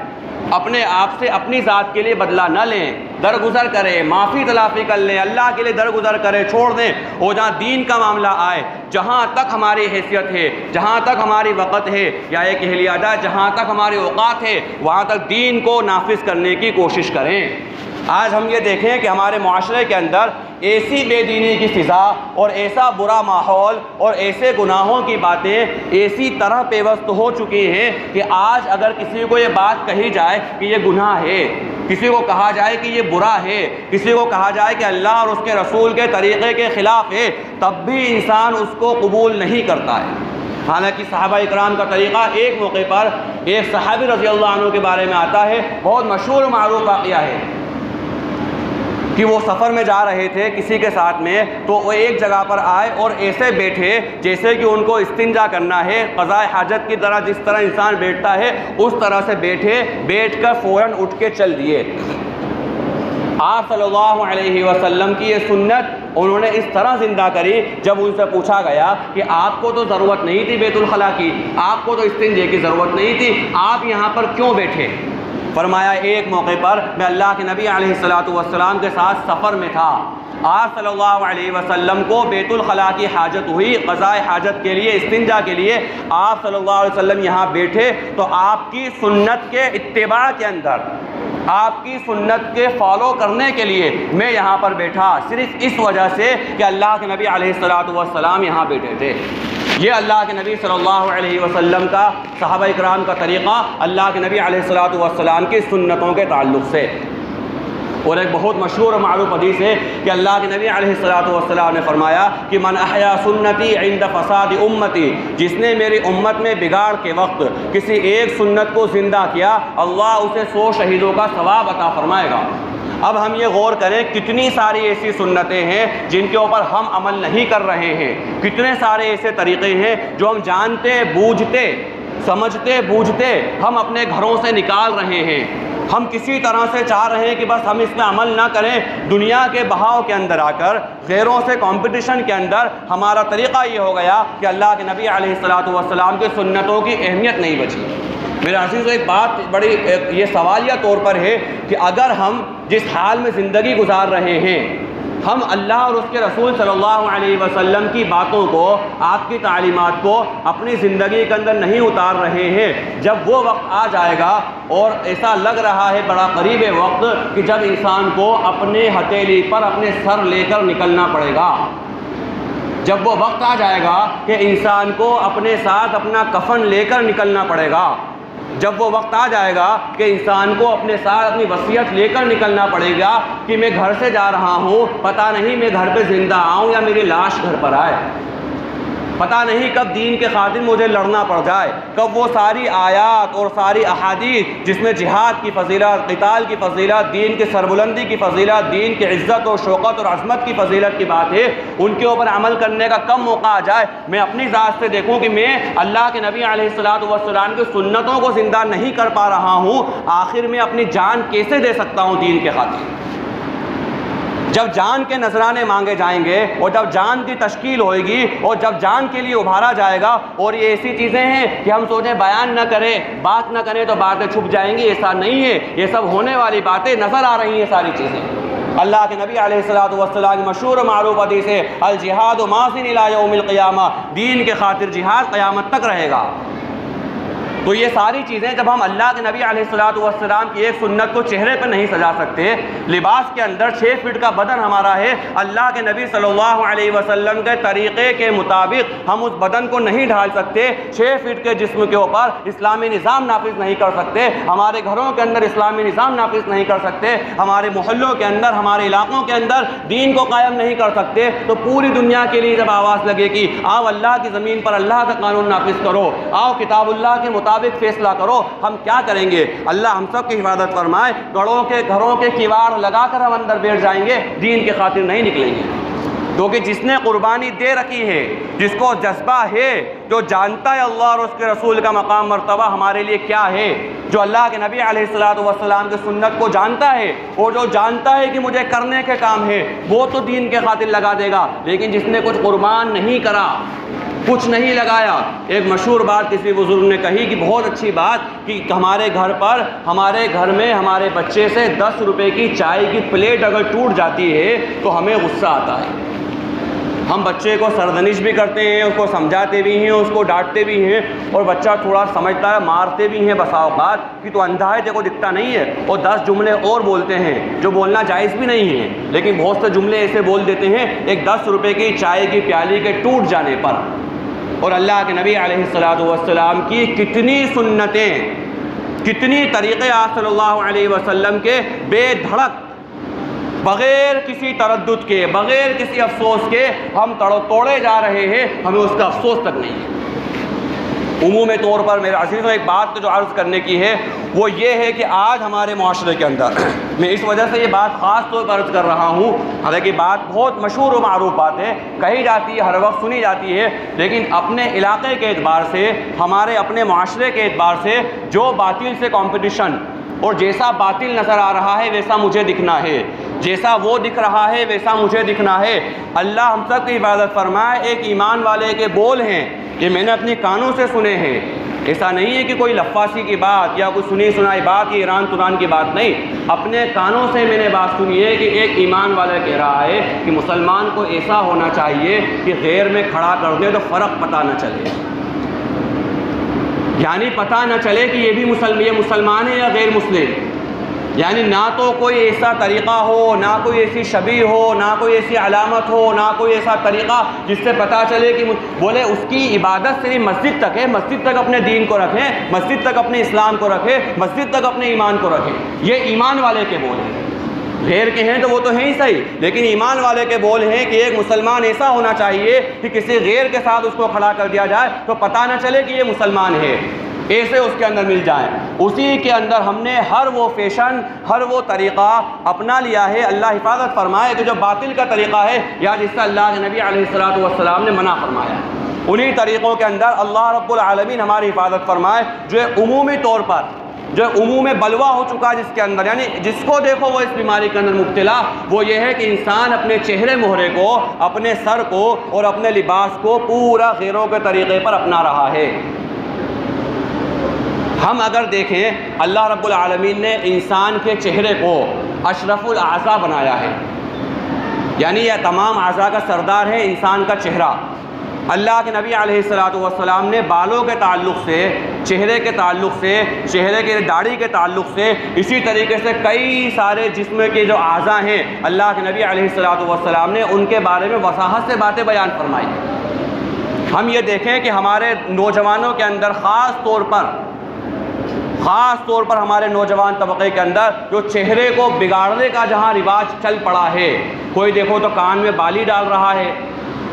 اپنے آپ سے اپنی ذات کے لیے بدلہ نہ لیں، درگزر کریں، معافی تلافی کر لیں، اللہ کے لیے درگزر کریں، چھوڑ دیں، اور جہاں دین کا معاملہ آئے، جہاں تک ہماری حیثیت ہے، جہاں تک ہماری وقت ہے، یا یہ کہہ لیا جائے جہاں تک ہماری اوقات ہے، وہاں تک دین کو نافذ کرنے کی کوشش کریں۔ آج ہم یہ دیکھیں کہ ہمارے معاشرے کے اندر ایسی بے دینی کی فضا اور ایسا برا ماحول اور ایسے گناہوں کی باتیں ایسی طرح پیوست ہو چکی ہیں کہ آج اگر کسی کو یہ بات کہی جائے کہ یہ گناہ ہے، کسی کو کہا جائے کہ یہ برا ہے، کسی کو کہا جائے کہ اللہ اور اس کے رسول کے طریقے کے خلاف ہے، تب بھی انسان اس کو قبول نہیں کرتا ہے۔ حالانکہ صحابہ اکرام کا طریقہ، ایک موقع پر ایک صحابی رضی اللہ عنہ کے بارے میں آتا ہے، بہت مشہور و معروف واقعہ ہے۔ کہ وہ سفر میں جا رہے تھے کسی کے ساتھ میں، تو وہ ایک جگہ پر آئے اور ایسے بیٹھے جیسے کہ ان کو استنجا کرنا ہے، قضاء حاجت کی طرح جس طرح انسان بیٹھتا ہے اس طرح سے بیٹھ کر فوراً اٹھ کے چل دیے۔ آپ صلی اللہ علیہ وسلم کی یہ سنت انہوں نے اس طرح زندہ کری، جب ان سے پوچھا گیا کہ آپ کو تو ضرورت نہیں تھی بیت الخلاء کی، آپ کو تو استنجے کی ضرورت نہیں تھی، آپ یہاں پر کیوں بیٹھے؟ فرمایا ایک موقع پر میں اللہ کے نبی علیہ السلام کے ساتھ سفر میں تھا، آپ صلی اللہ علیہ وسلم کو بیت الخلاء کی حاجت ہوئی، قضاء حاجت کے لیے، استنجا کے لیے آپ صلی اللہ علیہ وسلم یہاں بیٹھے، تو آپ کی سنت کے اتباع کے اندر، آپ کی سنت کے فالو کرنے کے لیے میں یہاں پر بیٹھا، صرف اس وجہ سے کہ اللہ کے نبی علیہ السلام یہاں بیٹھے تھے۔ یہ اللہ کے نبی صلی اللہ علیہ وسلم کا، صحابہ اکرام کا طریقہ اللہ کے نبی علیہ السلام کی سنتوں کے تعلق سے۔ اور ایک بہت مشہور و معروف حدیث ہے کہ اللہ کے نبی علیہ السلام نے فرمایا کہ من احیا سنتی عند فساد امتی، جس نے میری امت میں بگاڑ کے وقت کسی ایک سنت کو زندہ کیا، اللہ اسے 100 شہیدوں کا ثواب عطا فرمائے گا۔ اب ہم یہ غور کریں کتنی ساری ایسی سنتیں ہیں جن کے اوپر ہم عمل نہیں کر رہے ہیں، کتنے سارے ایسے طریقے ہیں جو ہم جانتے بوجھتے سمجھتے بوجھتے ہم اپنے گھروں سے نکال رہے ہیں، ہم کسی طرح سے چاہ رہے ہیں کہ بس ہم اس میں عمل نہ کریں، دنیا کے بہاؤ کے اندر آ کر، غیروں سے کمپٹیشن کے اندر ہمارا طریقہ یہ ہو گیا کہ اللہ کے نبی علیہ السلام کی سنتوں کی اہمیت نہیں بچی۔ میرے عزیزو، ایک بات بڑی یہ سوالیہ طور پر ہے کہ اگر ہم جس حال میں زندگی گزار رہے ہیں، ہم اللہ اور اس کے رسول صلی اللہ علیہ وسلم کی باتوں کو، آپ کی تعلیمات کو اپنی زندگی کے اندر نہیں اتار رہے ہیں، جب وہ وقت آ جائے گا اور ایسا لگ رہا ہے بڑا قریب ہے وقت کہ جب انسان کو اپنے ہتھیلی پر اپنے سر لے کر نکلنا پڑے گا، جب وہ وقت آ جائے گا کہ انسان کو اپنے ساتھ اپنا کفن لے کر نکلنا پڑے گا، جب وہ وقت آ جائے گا کہ انسان کو اپنے ساتھ اپنی وصیت لے کر نکلنا پڑے گا کہ میں گھر سے جا رہا ہوں، پتہ نہیں میں گھر پہ زندہ آؤں یا میری لاش گھر پر آئے، پتہ نہیں کب دین کے خاطر مجھے لڑنا پڑ جائے، کب وہ ساری آیات اور ساری احادیث جس میں جہاد کی فضیلت، قتال کی فضیلت، دین کی سربلندی کی فضیلت، دین کی عزت اور شوکت اور عظمت کی فضیلت کی بات ہے، ان کے اوپر عمل کرنے کا کم موقع آ جائے، میں اپنی ذات سے دیکھوں کہ میں اللہ کے نبی علیہ السلام کی سنتوں کو زندہ نہیں کر پا رہا ہوں، آخر میں اپنی جان کیسے دے سکتا ہوں دین کے خاطر؟ جب جان کے نذرانے مانگے جائیں گے اور جب جان کی تشکیل ہوئے گی اور جب جان کے لیے ابھارا جائے گا، اور یہ ایسی چیزیں ہیں کہ ہم سوچیں بیان نہ کریں، بات نہ کریں تو باتیں چھپ جائیں گی، ایسا نہیں ہے، یہ سب ہونے والی باتیں نظر آ رہی ہیں ساری چیزیں۔ اللہ کے نبی علیہ السلام کی مشہور و معروف حدیث ہے الجہاد ماضٍ الی یوم القیامہ، دین کے خاطر جہاد قیامت تک رہے گا۔ تو یہ ساری چیزیں جب ہم اللہ کے نبی علیہ السلام کی ایک سنت کو چہرے پہ نہیں سجا سکتے، لباس کے اندر 6 فٹ کا بدن ہمارا ہے، اللہ کے نبی صلی اللہ علیہ وسلم کے طریقے کے مطابق ہم اس بدن کو نہیں ڈھال سکتے، 6 فٹ کے جسم کے اوپر اسلامی نظام نافذ نہیں کر سکتے، ہمارے گھروں کے اندر اسلامی نظام نافذ نہیں کر سکتے، ہمارے محلوں کے اندر، ہمارے علاقوں کے اندر دین کو قائم نہیں کر سکتے، تو پوری دنیا کے لیے جب آواز لگے گی آؤ اللہ کی زمین پر اللہ کا قانون نافذ کرو، آؤ کتاب اللہ کے مطابق فیصلہ کرو، ہم کیا کریں گے؟ اللہ ہم سب کی حفاظت فرمائے، گھروں کے کیواڑ لگا کر ہم اندر بیٹھ جائیں گے، دین کے خاطر نہیں نکلیں گے، کیونکہ جس نے قربانی دے رکھی ہے، جس کو جذبہ ہے، جو جانتا ہے اللہ اور اس کے رسول کا مقام مرتبہ ہمارے لیے کیا ہے، جو اللہ کے نبی علیہ السلام کی سنت کو جانتا ہے اور جو جانتا ہے کہ مجھے کرنے کے کام ہے، وہ تو دین کے خاطر لگا دے گا، لیکن جس نے کچھ قربان نہیں کرا، کچھ نہیں لگایا۔ ایک مشہور بات کسی بزرگ نے کہی کہ بہت اچھی بات کہ ہمارے گھر میں ہمارے بچے سے 10 روپے کی چائے کی پلیٹ اگر ٹوٹ جاتی ہے تو ہمیں غصہ آتا ہے، ہم بچے کو سرزنش بھی کرتے ہیں، اس کو سمجھاتے بھی ہیں، اس کو ڈانٹتے بھی ہیں، اور بچہ تھوڑا سمجھتا ہے، مارتے بھی ہیں بسا اوقات کہ تو اندھا ہے، دیکھو دکھتا نہیں ہے، اور 10 جملے اور بولتے ہیں جو بولنا جائز بھی نہیں ہے، لیکن بہت سے جملے ایسے بول دیتے ہیں ایک 10 روپے کی چائے کی پیالی کے ٹوٹ جانے پر۔ اور اللہ کے نبی علیہ السلام کی کتنی سنتیں، کتنی طریقے آپ صلی اللہ علیہ وسلم کے بے دھڑک، بغیر کسی تردد کے، بغیر کسی افسوس کے ہم توڑے جا رہے ہیں، ہمیں اس کا افسوس تک نہیں ہے۔ عمومی طور پر میرے عزیزوں ایک بات جو عرض کرنے کی ہے وہ یہ ہے کہ آج ہمارے معاشرے کے اندر میں اس وجہ سے یہ بات خاص طور پر عرض کر رہا ہوں، حالانکہ بات بہت مشہور و معروف بات ہے، کہی جاتی ہے، ہر وقت سنی جاتی ہے، لیکن اپنے علاقے کے اعتبار سے، ہمارے اپنے معاشرے کے اعتبار سے جو باطل سے کمپٹیشن، اور جیسا باطل نظر آ رہا ہے ویسا مجھے دکھنا ہے، جیسا وہ دکھ رہا ہے ویسا مجھے دکھنا ہے۔ اللہ ہم سب کی حفاظت فرمائے، ایک ایمان والے کے بول ہیں یہ میں نے اپنے کانوں سے سنے ہیں، ایسا نہیں ہے کہ کوئی لفاظی کی بات یا کوئی سنی سنائی بات یا ایران توران کی بات نہیں، اپنے کانوں سے میں نے بات سنی ہے کہ ایک ایمان والا کہہ رہا ہے کہ مسلمان کو ایسا ہونا چاہیے کہ غیر میں کھڑا کر دے تو فرق پتہ نہ چلے، یعنی پتہ نہ چلے کہ یہ بھی مسلمان ہے یا غیر مسلم، یعنی نہ تو کوئی ایسا طریقہ ہو، نہ کوئی ایسی شبیہ ہو، نہ کوئی ایسی علامت ہو، نہ کوئی ایسا طریقہ جس سے پتہ چلے کہ بولے اس کی عبادت صرف مسجد تک ہے، مسجد تک اپنے دین کو رکھیں، مسجد تک اپنے اسلام کو رکھیں، مسجد تک اپنے ایمان کو رکھیں، یہ ایمان والے کے بول ہیں۔ غیر کے ہیں تو وہ تو ہیں ہی صحیح، لیکن ایمان والے کے بول ہیں کہ ایک مسلمان ایسا ہونا چاہیے کہ کسی غیر کے ساتھ اس کو کھڑا کر دیا جائے تو پتہ نہ چلے کہ یہ مسلمان ہے، ایسے اس کے اندر مل جائیں۔ اسی کے اندر ہم نے ہر وہ فیشن، ہر وہ طریقہ اپنا لیا ہے، اللہ حفاظت فرمائے کہ جو باطل کا طریقہ ہے یا جس سے اللہ کے نبی علیہ الصلوۃ والسلام نے منع فرمایا، انہی طریقوں کے اندر اللہ رب العالمین ہماری حفاظت فرمائے، جو عمومی طور پر جو عموم بلوا ہو چکا جس کے اندر، یعنی جس کو دیکھو وہ اس بیماری کے اندر مبتلا، وہ یہ ہے کہ انسان اپنے چہرے مہرے کو، اپنے سر کو اور اپنے لباس کو پورا غیروں کے طریقے پر اپنا رہا ہے۔ ہم اگر دیکھیں اللہ رب العالمین نے انسان کے چہرے کو اشرف الاعضاء بنایا ہے، یعنی یہ تمام اعضاء کا سردار ہے انسان کا چہرہ۔ اللہ کے نبی علیہ الصلوۃ والسلام نے بالوں کے تعلق سے، چہرے کے تعلق سے، چہرے کے داڑھی کے تعلق سے، اسی طریقے سے کئی سارے جسم کے جو اعضاء ہیں اللہ کے نبی علیہ الصلوۃ والسلام نے ان کے بارے میں وضاحت سے باتیں بیان فرمائی۔ ہم یہ دیکھیں کہ ہمارے نوجوانوں کے اندر خاص طور پر ہمارے نوجوان طبقے کے اندر جو چہرے کو بگاڑنے کا جہاں رواج چل پڑا ہے، کوئی دیکھو تو کان میں بالی ڈال رہا ہے،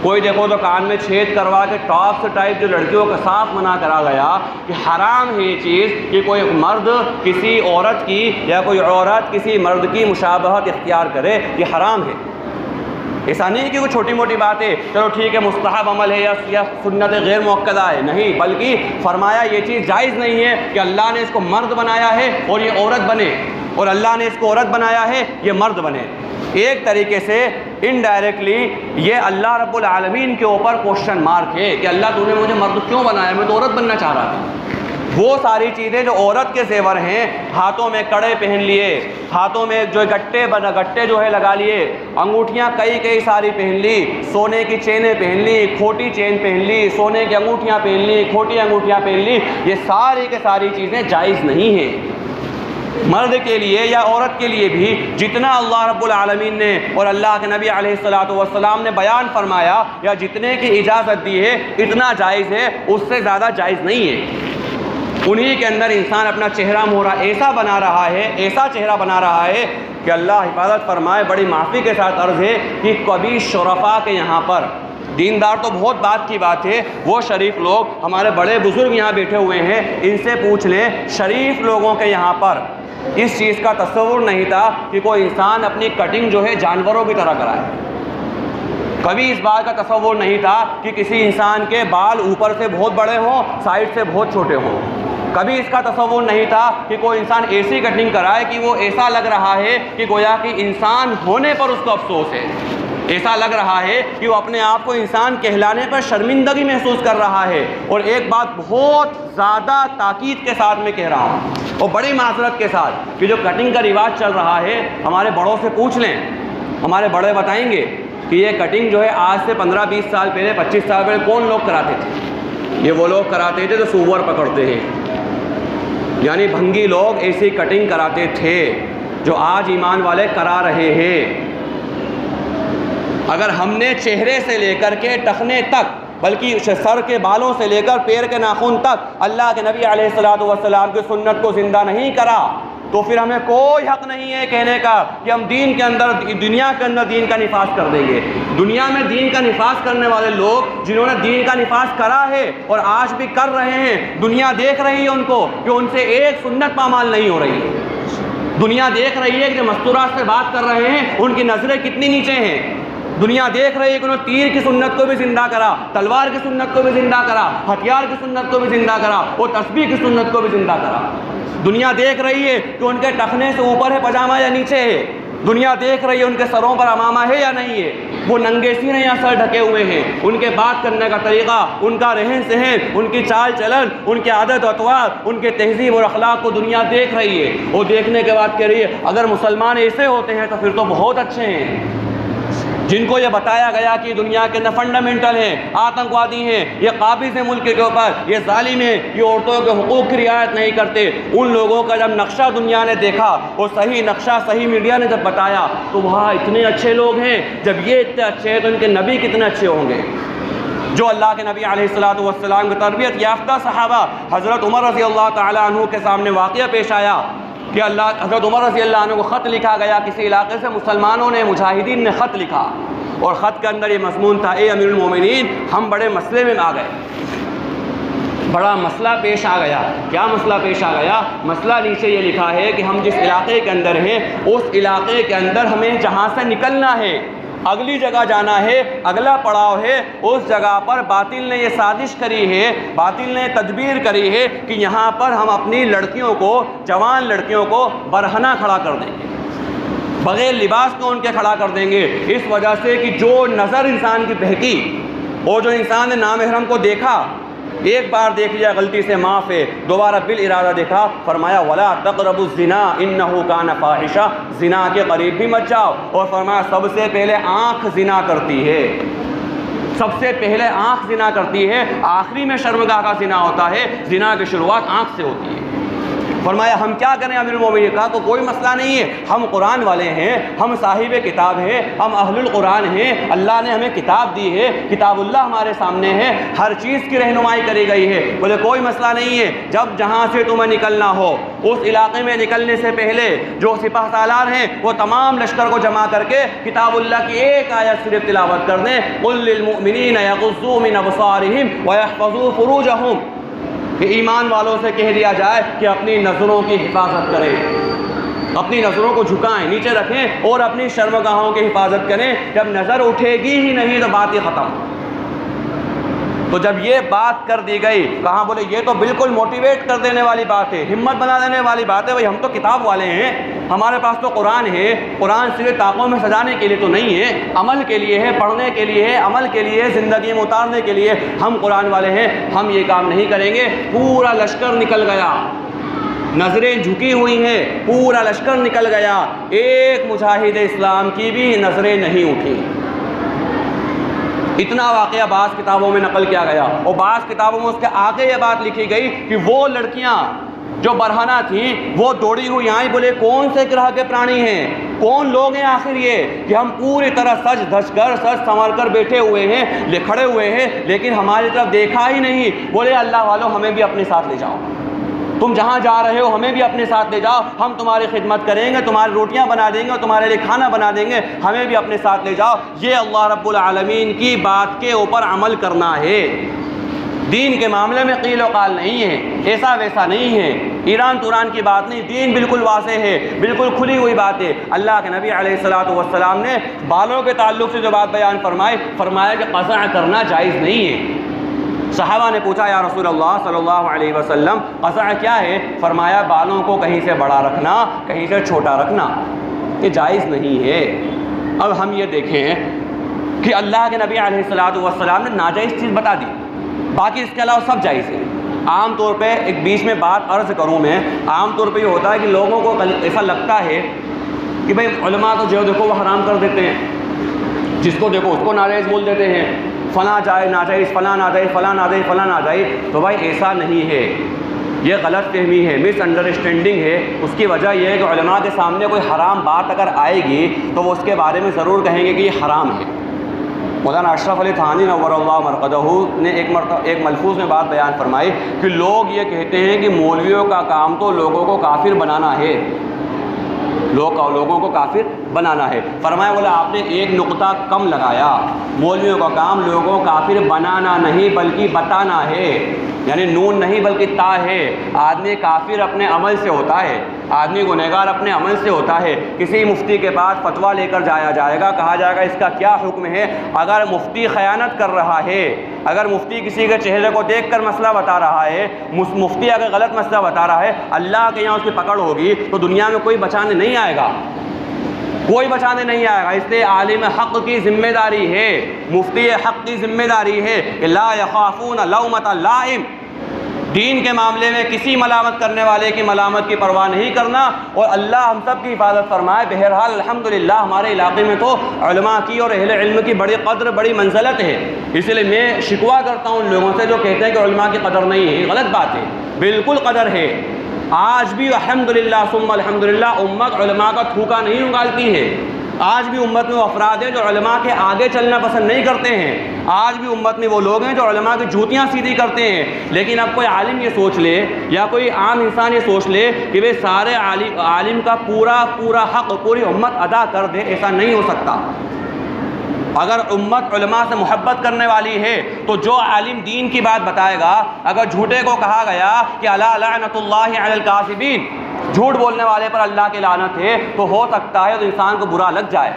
کوئی دیکھو تو کان میں چھید کروا کے ٹاپس ٹائپ جو لڑکیوں کا صاف منع کرا گیا کہ حرام ہے یہ چیز کہ کوئی مرد کسی عورت کی یا کوئی عورت کسی مرد کی مشابہت اختیار کرے، یہ حرام ہے۔ ایسا نہیں کہ کوئی چھوٹی موٹی بات ہے چلو ٹھیک ہے مستحب عمل ہے یا سنت غیر مؤکدہ ہے، نہیں، بلکہ فرمایا یہ چیز جائز نہیں ہے کہ اللہ نے اس کو مرد بنایا ہے اور یہ عورت بنے، اور اللہ نے اس کو عورت بنایا ہے یہ مرد بنے۔ ایک طریقے سے انڈائریکٹلی یہ اللہ رب العالمین کے اوپر کوشچن مارک ہے کہ اللہ تو نے مجھے مرد کیوں بنایا، میں تو عورت بننا چاہ رہا تھا۔ وہ ساری چیزیں جو عورت کے زیور ہیں، ہاتھوں میں کڑے پہن لیے، ہاتھوں میں جو گٹے جو ہے لگا لیے، انگوٹھیاں کئی ساری پہن لی، سونے کی چینیں پہن لی، کھوٹی چین پہن لی، سونے کی انگوٹھیاں پہن لی، کھوٹی انگوٹھیاں پہن لی، یہ ساری کے ساری چیزیں جائز نہیں ہیں۔ مرد کے لیے یا عورت کے لیے بھی جتنا اللہ رب العالمین نے اور اللہ کے نبی علیہ الصلوۃ والسلام نے بیان فرمایا یا جتنے کی اجازت دی ہے اتنا جائز ہے، اس سے زیادہ جائز نہیں ہے۔ انہی کے اندر انسان اپنا چہرہ مہرا ایسا بنا رہا ہے، ایسا چہرہ بنا رہا ہے کہ اللہ حفاظت فرمائے، بڑی معافی کے ساتھ عرض ہے کہ کبھی شرفاء کے یہاں پر، دیندار تو بہت بات کی بات ہے، وہ شریف لوگ ہمارے بڑے بزرگ یہاں بیٹھے ہوئے ہیں، ان سے پوچھ لیں، شریف لوگوں کے یہاں پر اس چیز کا تصور نہیں تھا کہ کوئی انسان اپنی کٹنگ جو ہے جانوروں کی طرح کرائے۔ کبھی اس بات کا تصور نہیں تھا کہ کسی انسان کے بال اوپر سے بہت بڑے ہوں، سائڈ سے بہت چھوٹے ہوں۔ کبھی اس کا تصور نہیں تھا کہ کوئی انسان ایسی کٹنگ کرائے کہ وہ ایسا لگ رہا ہے کہ گویا کہ انسان ہونے پر اس کو افسوس ہے، ایسا لگ رہا ہے کہ وہ اپنے آپ کو انسان کہلانے پر شرمندگی محسوس کر رہا ہے۔ اور ایک بات بہت زیادہ تاکید کے ساتھ میں کہہ رہا ہوں اور بڑی معذرت کے ساتھ کہ جو کٹنگ کا رواج چل رہا ہے، ہمارے بڑوں سے پوچھ لیں، ہمارے بڑے بتائیں گے کہ یہ کٹنگ جو ہے آج سے 15-20 سال پہلے، 25 سال پہلے کون لوگ کراتے تھے؟ یہ وہ لوگ کراتے تھے جو سور پکڑتے ہیں، یعنی بھنگی لوگ ایسی کٹنگ کراتے تھے جو آج ایمان والے کرا رہے ہیں۔ اگر ہم نے چہرے سے لے کر کے ٹخنے تک، بلکہ سر کے بالوں سے لے کر پیر کے ناخن تک اللہ کے نبی علیہ الصلوۃ والسلام کی سنت کو زندہ نہیں کرا، تو پھر ہمیں کوئی حق نہیں ہے کہنے کا کہ ہم دین کے اندر، دنیا کے اندر دین کا نفاذ کر دیں گے۔ دنیا میں دین کا نفاذ کرنے والے لوگ جنہوں نے دین کا نفاذ کرا ہے اور آج بھی کر رہے ہیں، دنیا دیکھ رہی ہے ان کو کہ ان سے ایک سنت پامال نہیں ہو رہی ہے۔ دنیا دیکھ رہی ہے کہ جو مستورات سے بات کر رہے ہیں ان کی نظریں کتنی نیچے ہیں۔ دنیا دیکھ رہی ہے کہ انہوں نے تیر کی سنت کو بھی زندہ کرا، تلوار کی سنت کو بھی زندہ کرا، ہتھیار کی سنت کو بھی زندہ کرا اور تسبیح کی سنت کو بھی زندہ کرا۔ دنیا دیکھ رہی ہے کہ ان کے ٹخنے سے اوپر ہے پاجامہ یا نیچے ہے۔ دنیا دیکھ رہی ہے ان کے سروں پر امامہ ہے یا نہیں ہے، وہ ننگے سینے یا سر ڈھکے ہوئے ہیں۔ ان کے بات کرنے کا طریقہ، ان کا رہن سہن، ان کی چال چلن، ان کے عادت و اطوار، ان کے تہذیب اور اخلاق کو دنیا دیکھ رہی ہے۔ وہ دیکھنے کے بعد کہہ رہی ہے اگر مسلمان ایسے ہوتے ہیں تو پھر تو بہت اچھے ہیں۔ جن کو یہ بتایا گیا کہ دنیا کے اندر فنڈامنٹل ہیں، آتنکوادی ہیں، یہ قابض ہیں ملک کے اوپر، یہ ظالم ہیں، یہ عورتوں کے حقوق کی رعایت نہیں کرتے، ان لوگوں کا جب نقشہ دنیا نے دیکھا اور صحیح نقشہ صحیح میڈیا نے جب بتایا تو وہاں اتنے اچھے لوگ ہیں۔ جب یہ اتنے اچھے ہیں تو ان کے نبی کتنے اچھے ہوں گے۔ جو اللہ کے نبی علیہ الصلوۃ والسلام کی تربیت یافتہ صحابہ، حضرت عمر رضی اللہ تعالیٰ عنہ کے سامنے واقعہ پیش آیا کہ حضرت عمر رضی اللہ عنہ کو خط لکھا گیا کسی علاقے سے، مسلمانوں نے، مجاہدین نے خط لکھا اور خط کے اندر یہ مضمون تھا، اے امیر المومنین ہم بڑے مسئلے میں آ گئے، بڑا مسئلہ پیش آ گیا۔ کیا مسئلہ پیش آ گیا؟ مسئلہ نیچے یہ لکھا ہے کہ ہم جس علاقے کے اندر ہیں اس علاقے کے اندر ہمیں جہاں سے نکلنا ہے، اگلی جگہ جانا ہے، اگلا پڑاؤ ہے، اس جگہ پر باطل نے یہ سازش کری ہے، باطل نے تدبیر کری ہے کہ یہاں پر ہم اپنی لڑکیوں کو، جوان لڑکیوں کو برہنہ کھڑا کر دیں گے، بغیر لباس کو ان کے کھڑا کر دیں گے، اس وجہ سے کہ جو نظر انسان کی بہکی اور جو انسان نے نامحرم کو دیکھا، ایک بار دیکھ لیا غلطی سے معاف ہے، دوبارہ بالارادہ دیکھا، فرمایا ولا تقربوا الزنا انہ کان فاحشہ، زنا کے قریب بھی مت جاؤ، اور فرمایا سب سے پہلے آنکھ زنا کرتی ہے، سب سے پہلے آنکھ زنا کرتی ہے، آخری میں شرمگاہ کا زنا ہوتا ہے، زنا کی شروعات آنکھ سے ہوتی ہے۔ فرمایا ہم کیا کریں امیر المومنین؟ کہا تو کوئی مسئلہ نہیں ہے، ہم قرآن والے ہیں، ہم صاحب کتاب ہیں، ہم اہل القرآن ہیں، اللہ نے ہمیں کتاب دی ہے، کتاب اللہ ہمارے سامنے ہے، ہر چیز کی رہنمائی کری گئی ہے۔ بولے کوئی مسئلہ نہیں ہے، جب جہاں سے تمہیں نکلنا ہو اس علاقے میں نکلنے سے پہلے جو سپہ سالار ہیں وہ تمام لشکر کو جمع کر کے کتاب اللہ کی ایک آیت صرف تلاوت کر دیں، قل للمؤمنین یغضوا من ابصارہم ویحفظوا فروجہم، کہ ایمان والوں سے کہہ دیا جائے کہ اپنی نظروں کی حفاظت کریں، اپنی نظروں کو جھکائیں، نیچے رکھیں اور اپنی شرمگاہوں کی حفاظت کریں۔ جب نظر اٹھے گی ہی نہیں تو بات ہی ختم۔ تو جب یہ بات کر دی گئی، کہاں بولے یہ تو بالکل موٹیویٹ کر دینے والی بات ہے، ہمت بنا دینے والی بات ہے، بھائی ہم تو کتاب والے ہیں، ہمارے پاس تو قرآن ہے، قرآن صرف طاقوں میں سجانے کے لیے تو نہیں ہے، عمل کے لیے ہے، پڑھنے کے لیے ہے، عمل کے لیے، زندگی میں اتارنے کے لیے، ہم قرآن والے ہیں، ہم یہ کام نہیں کریں گے۔ پورا لشکر نکل گیا، نظریں جھکی ہوئی ہیں، پورا لشکر نکل گیا، ایک مجاہد اسلام کی بھی نظریں نہیں اٹھی۔ اتنا واقعہ بعض کتابوں میں نقل کیا گیا، اور بعض کتابوں میں اس کے آگے یہ بات لکھی گئی کہ وہ لڑکیاں جو برہنہ تھیں وہ دوڑی ہوئی آئیں، بولے کون سے گرہ کے پرانی ہیں، کون لوگ ہیں آخر یہ کہ ہم پوری طرح سج دھج کر، سج سنور کر بیٹھے ہوئے ہیں، کھڑے ہوئے ہیں، لیکن ہماری طرف دیکھا ہی نہیں۔ بولے اللہ والوں ہمیں بھی اپنے ساتھ لے جاؤ، تم جہاں جا رہے ہو ہمیں بھی اپنے ساتھ لے جاؤ، ہم تمہاری خدمت کریں گے، تمہاری روٹیاں بنا دیں گے اور تمہارے لیے کھانا بنا دیں گے، ہمیں بھی اپنے ساتھ لے جاؤ۔ یہ اللہ رب العالمین کی بات کے اوپر عمل کرنا ہے۔ دین کے معاملے میں قیل و قال نہیں ہے، ایسا ویسا نہیں ہے، ایران توران کی بات نہیں، دین بالکل واضح ہے، بالکل کھلی ہوئی بات ہے۔ اللہ کے نبی علیہ الصلوۃ والسلام نے بالوں کے تعلق سے جو بات بیان فرمایا کہ قزع کرنا جائز نہیں ہے۔ صحابہ نے پوچھا یا رسول اللہ صلی اللہ علیہ وسلم قزع کیا ہے؟ فرمایا بالوں کو کہیں سے بڑا رکھنا، کہیں سے چھوٹا رکھنا، یہ جائز نہیں ہے۔ اب ہم یہ دیکھیں کہ اللہ کے نبی علیہ الصلوۃ والسلام نے ناجائز چیز بتا دی، باقی اس کے علاوہ سب جائز ہے۔ عام طور پہ ایک بیچ میں بات عرض کروں میں، عام طور پہ یہ ہوتا ہے کہ لوگوں کو ایسا لگتا ہے کہ بھئی علماء تو جو دیکھو وہ حرام کر دیتے ہیں، جس کو دیکھو اس کو ناجائز بول دیتے ہیں، فلاں جائز ناجائز، فلاں ناجائز، فلاں ناجائز، فلاں ناجائز۔ تو بھائی ایسا نہیں ہے، یہ غلط فہمی ہے، مس انڈرسٹینڈنگ ہے۔ اس کی وجہ یہ ہے کہ علماء کے سامنے کوئی حرام بات اگر آئے گی تو وہ اس کے بارے میں ضرور کہیں گے کہ یہ حرام ہے، مولانا اشرف علی تھانوی نور اللہ مرقدہ نے ایک ملفوظ میں بات بیان فرمائی کہ لوگ یہ کہتے ہیں کہ مولویوں کا کام تو لوگوں کو کافر بنانا ہے، لوگوں کو کافر بنانا ہے۔ فرمایا بولا آپ نے ایک نقطہ کم لگایا، مولویوں کا کام لوگوں کو کافر بنانا نہیں بلکہ بتانا ہے، یعنی نون نہیں بلکہ تا ہے۔ آدمی کافر اپنے عمل سے ہوتا ہے، آدمی گنہگار اپنے عمل سے ہوتا ہے۔ کسی مفتی کے پاس فتویٰ لے کر جایا جائے گا، کہا جائے گا اس کا کیا حکم ہے۔ اگر مفتی خیانت کر رہا ہے، اگر مفتی کسی کے چہرے کو دیکھ کر مسئلہ بتا رہا ہے، مفتی اگر غلط مسئلہ بتا رہا ہے، اللہ کے یہاں اس کی پکڑ ہوگی تو دنیا میں کوئی بچانے نہیں آئے گا، کوئی بچانے نہیں آئے گا۔ اس لیے عالم حق کی ذمہ داری ہے، مفتی حق کی ذمہ داری ہے کہ لا یخافون لومۃ لائم، دین کے معاملے میں کسی ملامت کرنے والے کی ملامت کی پرواہ نہیں کرنا، اور اللہ ہم سب کی حفاظت فرمائے۔ بہرحال الحمدللہ ہمارے علاقے میں تو علماء کی اور اہل علم کی بڑی قدر، بڑی منزلت ہے، اس لیے میں شکوہ کرتا ہوں ان لوگوں سے جو کہتے ہیں کہ علماء کی قدر نہیں ہے۔ غلط بات ہے، بالکل قدر ہے۔ آج بھی الحمدللہ ثم الحمدللہ امت علماء کا تھوکا نہیں اگالتی ہے۔ آج بھی امت میں وہ افراد ہیں جو علماء کے آگے چلنا پسند نہیں کرتے ہیں، آج بھی امت میں وہ لوگ ہیں جو علماء کی جوتیاں سیدھی کرتے ہیں۔ لیکن اب کوئی عالم یہ سوچ لے یا کوئی عام انسان یہ سوچ لے کہ وہ سارے عالم کا پورا حق پوری امت ادا کر دے، ایسا نہیں ہو سکتا۔ اگر امت علماء سے محبت کرنے والی ہے تو جو عالم دین کی بات بتائے گا، اگر جھوٹے کو کہا گیا کہ الا لعنت اللہ علی الکاذبین، جھوٹ بولنے والے پر اللہ کی لعنت ہے، تو ہو سکتا ہے تو انسان کو برا لگ جائے۔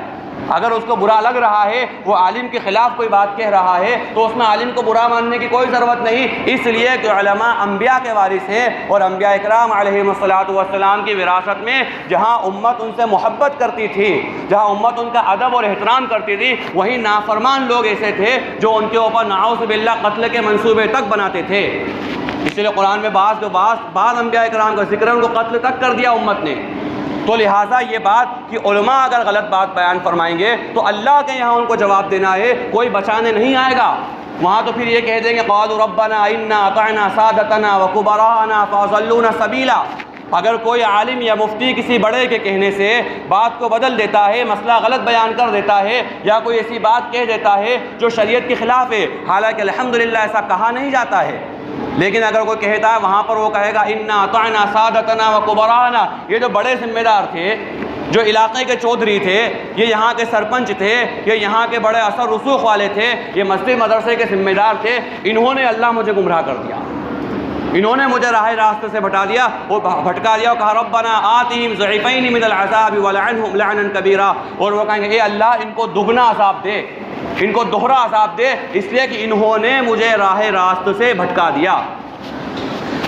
اگر اس کو برا لگ رہا ہے، وہ عالم کے خلاف کوئی بات کہہ رہا ہے، تو اس میں عالم کو برا ماننے کی کوئی ضرورت نہیں، اس لیے کہ علماء انبیاء کے وارث ہیں، اور انبیاء اکرام علیہم الصلوۃ والسلام کی وراثت میں جہاں امت ان سے محبت کرتی تھی، جہاں امت ان کا ادب اور احترام کرتی تھی، وہیں نافرمان لوگ ایسے تھے جو ان کے اوپر نعوذ باللہ قتل کے منصوبے تک بناتے تھے۔ اس لیے قرآن میں بعض انبیاء اکرام کا ذکر ہے، ان کو قتل تک کر دیا امت نے۔ تو لہٰذا یہ بات کہ علماء اگر غلط بات بیان فرمائیں گے تو اللہ کے یہاں ان کو جواب دینا ہے، کوئی بچانے نہیں آئے گا۔ وہاں تو پھر یہ کہہ دیں گے قالوا ربنا انا اطعنا سادتنا وکبراءنا فاضلونا سبیلا۔ اگر کوئی عالم یا مفتی کسی بڑے کے کہنے سے بات کو بدل دیتا ہے، مسئلہ غلط بیان کر دیتا ہے، یا کوئی ایسی بات کہہ دیتا ہے جو شریعت کے خلاف ہے، حالانکہ الحمدللہ ایسا کہا نہیں جاتا ہے، لیکن اگر کوئی کہتا ہے وہاں پر وہ کہے گا انا اطعنا سادتنا وکبراءنا، یہ جو بڑے ذمہ دار تھے، جو علاقے کے چودھری تھے، یہ یہاں کے سرپنچ تھے، یہ یہاں کے بڑے اثر رسوخ والے تھے، یہ مسجد مدرسے کے ذمہ دار تھے، انہوں نے اللہ مجھے گمراہ کر دیا، انہوں نے مجھے راہ راستے سے بھٹکا دیا اور کہا ربنا آتہم ضعفین من العذاب ولعنہم لعنا کبیرا، اور وہ کہیں گے اے اللہ ان کو دگنا عذاب دے، ان کو دوہرا عذاب دے، اس لیے کہ انہوں نے مجھے راہ راست سے بھٹکا دیا۔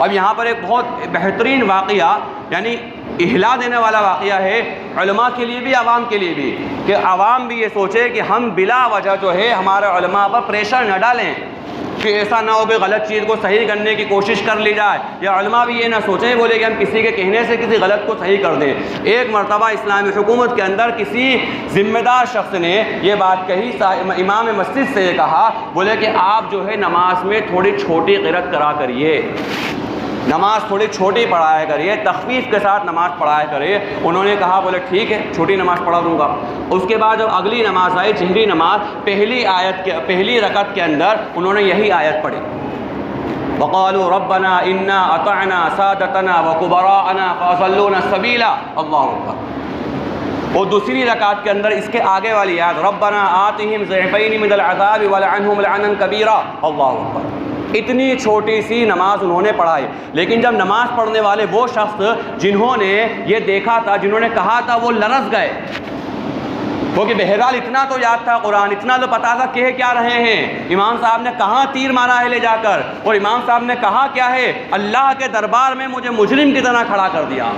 اب یہاں پر ایک بہت بہترین واقعہ، یعنی اہلا دینے والا واقعہ ہے علماء کے لیے بھی، عوام کے لیے بھی، کہ عوام بھی یہ سوچے کہ ہم بلا وجہ جو ہے ہمارے علماء پر پریشر نہ ڈالیں، کہ ایسا نہ ہو کہ غلط چیز کو صحیح کرنے کی کوشش کر لی جائے، یا علماء بھی یہ نہ سوچیں بولے کہ ہم کسی کے کہنے سے کسی غلط کو صحیح کر دیں۔ ایک مرتبہ اسلامی حکومت کے اندر کسی ذمہ دار شخص نے یہ بات کہی، امام مسجد سے یہ کہا، بولے کہ آپ جو ہے نماز میں تھوڑی چھوٹی قرأت کرا کریے، نماز تھوڑی چھوٹی پڑھایا کریے، تخفیف کے ساتھ نماز پڑھایا کرے۔ انہوں نے کہا بولے ٹھیک ہے چھوٹی نماز پڑھا دوں گا۔ اس کے بعد جب اگلی نماز آئی جہری نماز، پہلی رکعت کے اندر انہوں نے یہی آیت پڑھی، وقالوا ربنا انا اطعنا سادتنا وکبراءنا فاضلونا سبیلا، اللہ اکبر۔ اور دوسری رکعت کے اندر اس کے آگے والی آیت ربنا آتہم ضعفین من العذاب ولعنہم لعنا کبیرا، اللہ اکبر۔ اتنی چھوٹی سی نماز انہوں نے پڑھائی، لیکن جب نماز پڑھنے والے وہ شخص جنہوں نے یہ دیکھا تھا، جنہوں نے کہا تھا، وہ لرز گئے، کیونکہ بہرحال اتنا تو یاد تھا قرآن، اتنا تو پتا تھا کہہ کیا رہے ہیں، امام صاحب نے کہاں تیر مارا ہے لے جا کر، اور امام صاحب نے کہا کیا ہے، اللہ کے دربار میں مجھے مجرم کی طرح کھڑا کر دیا،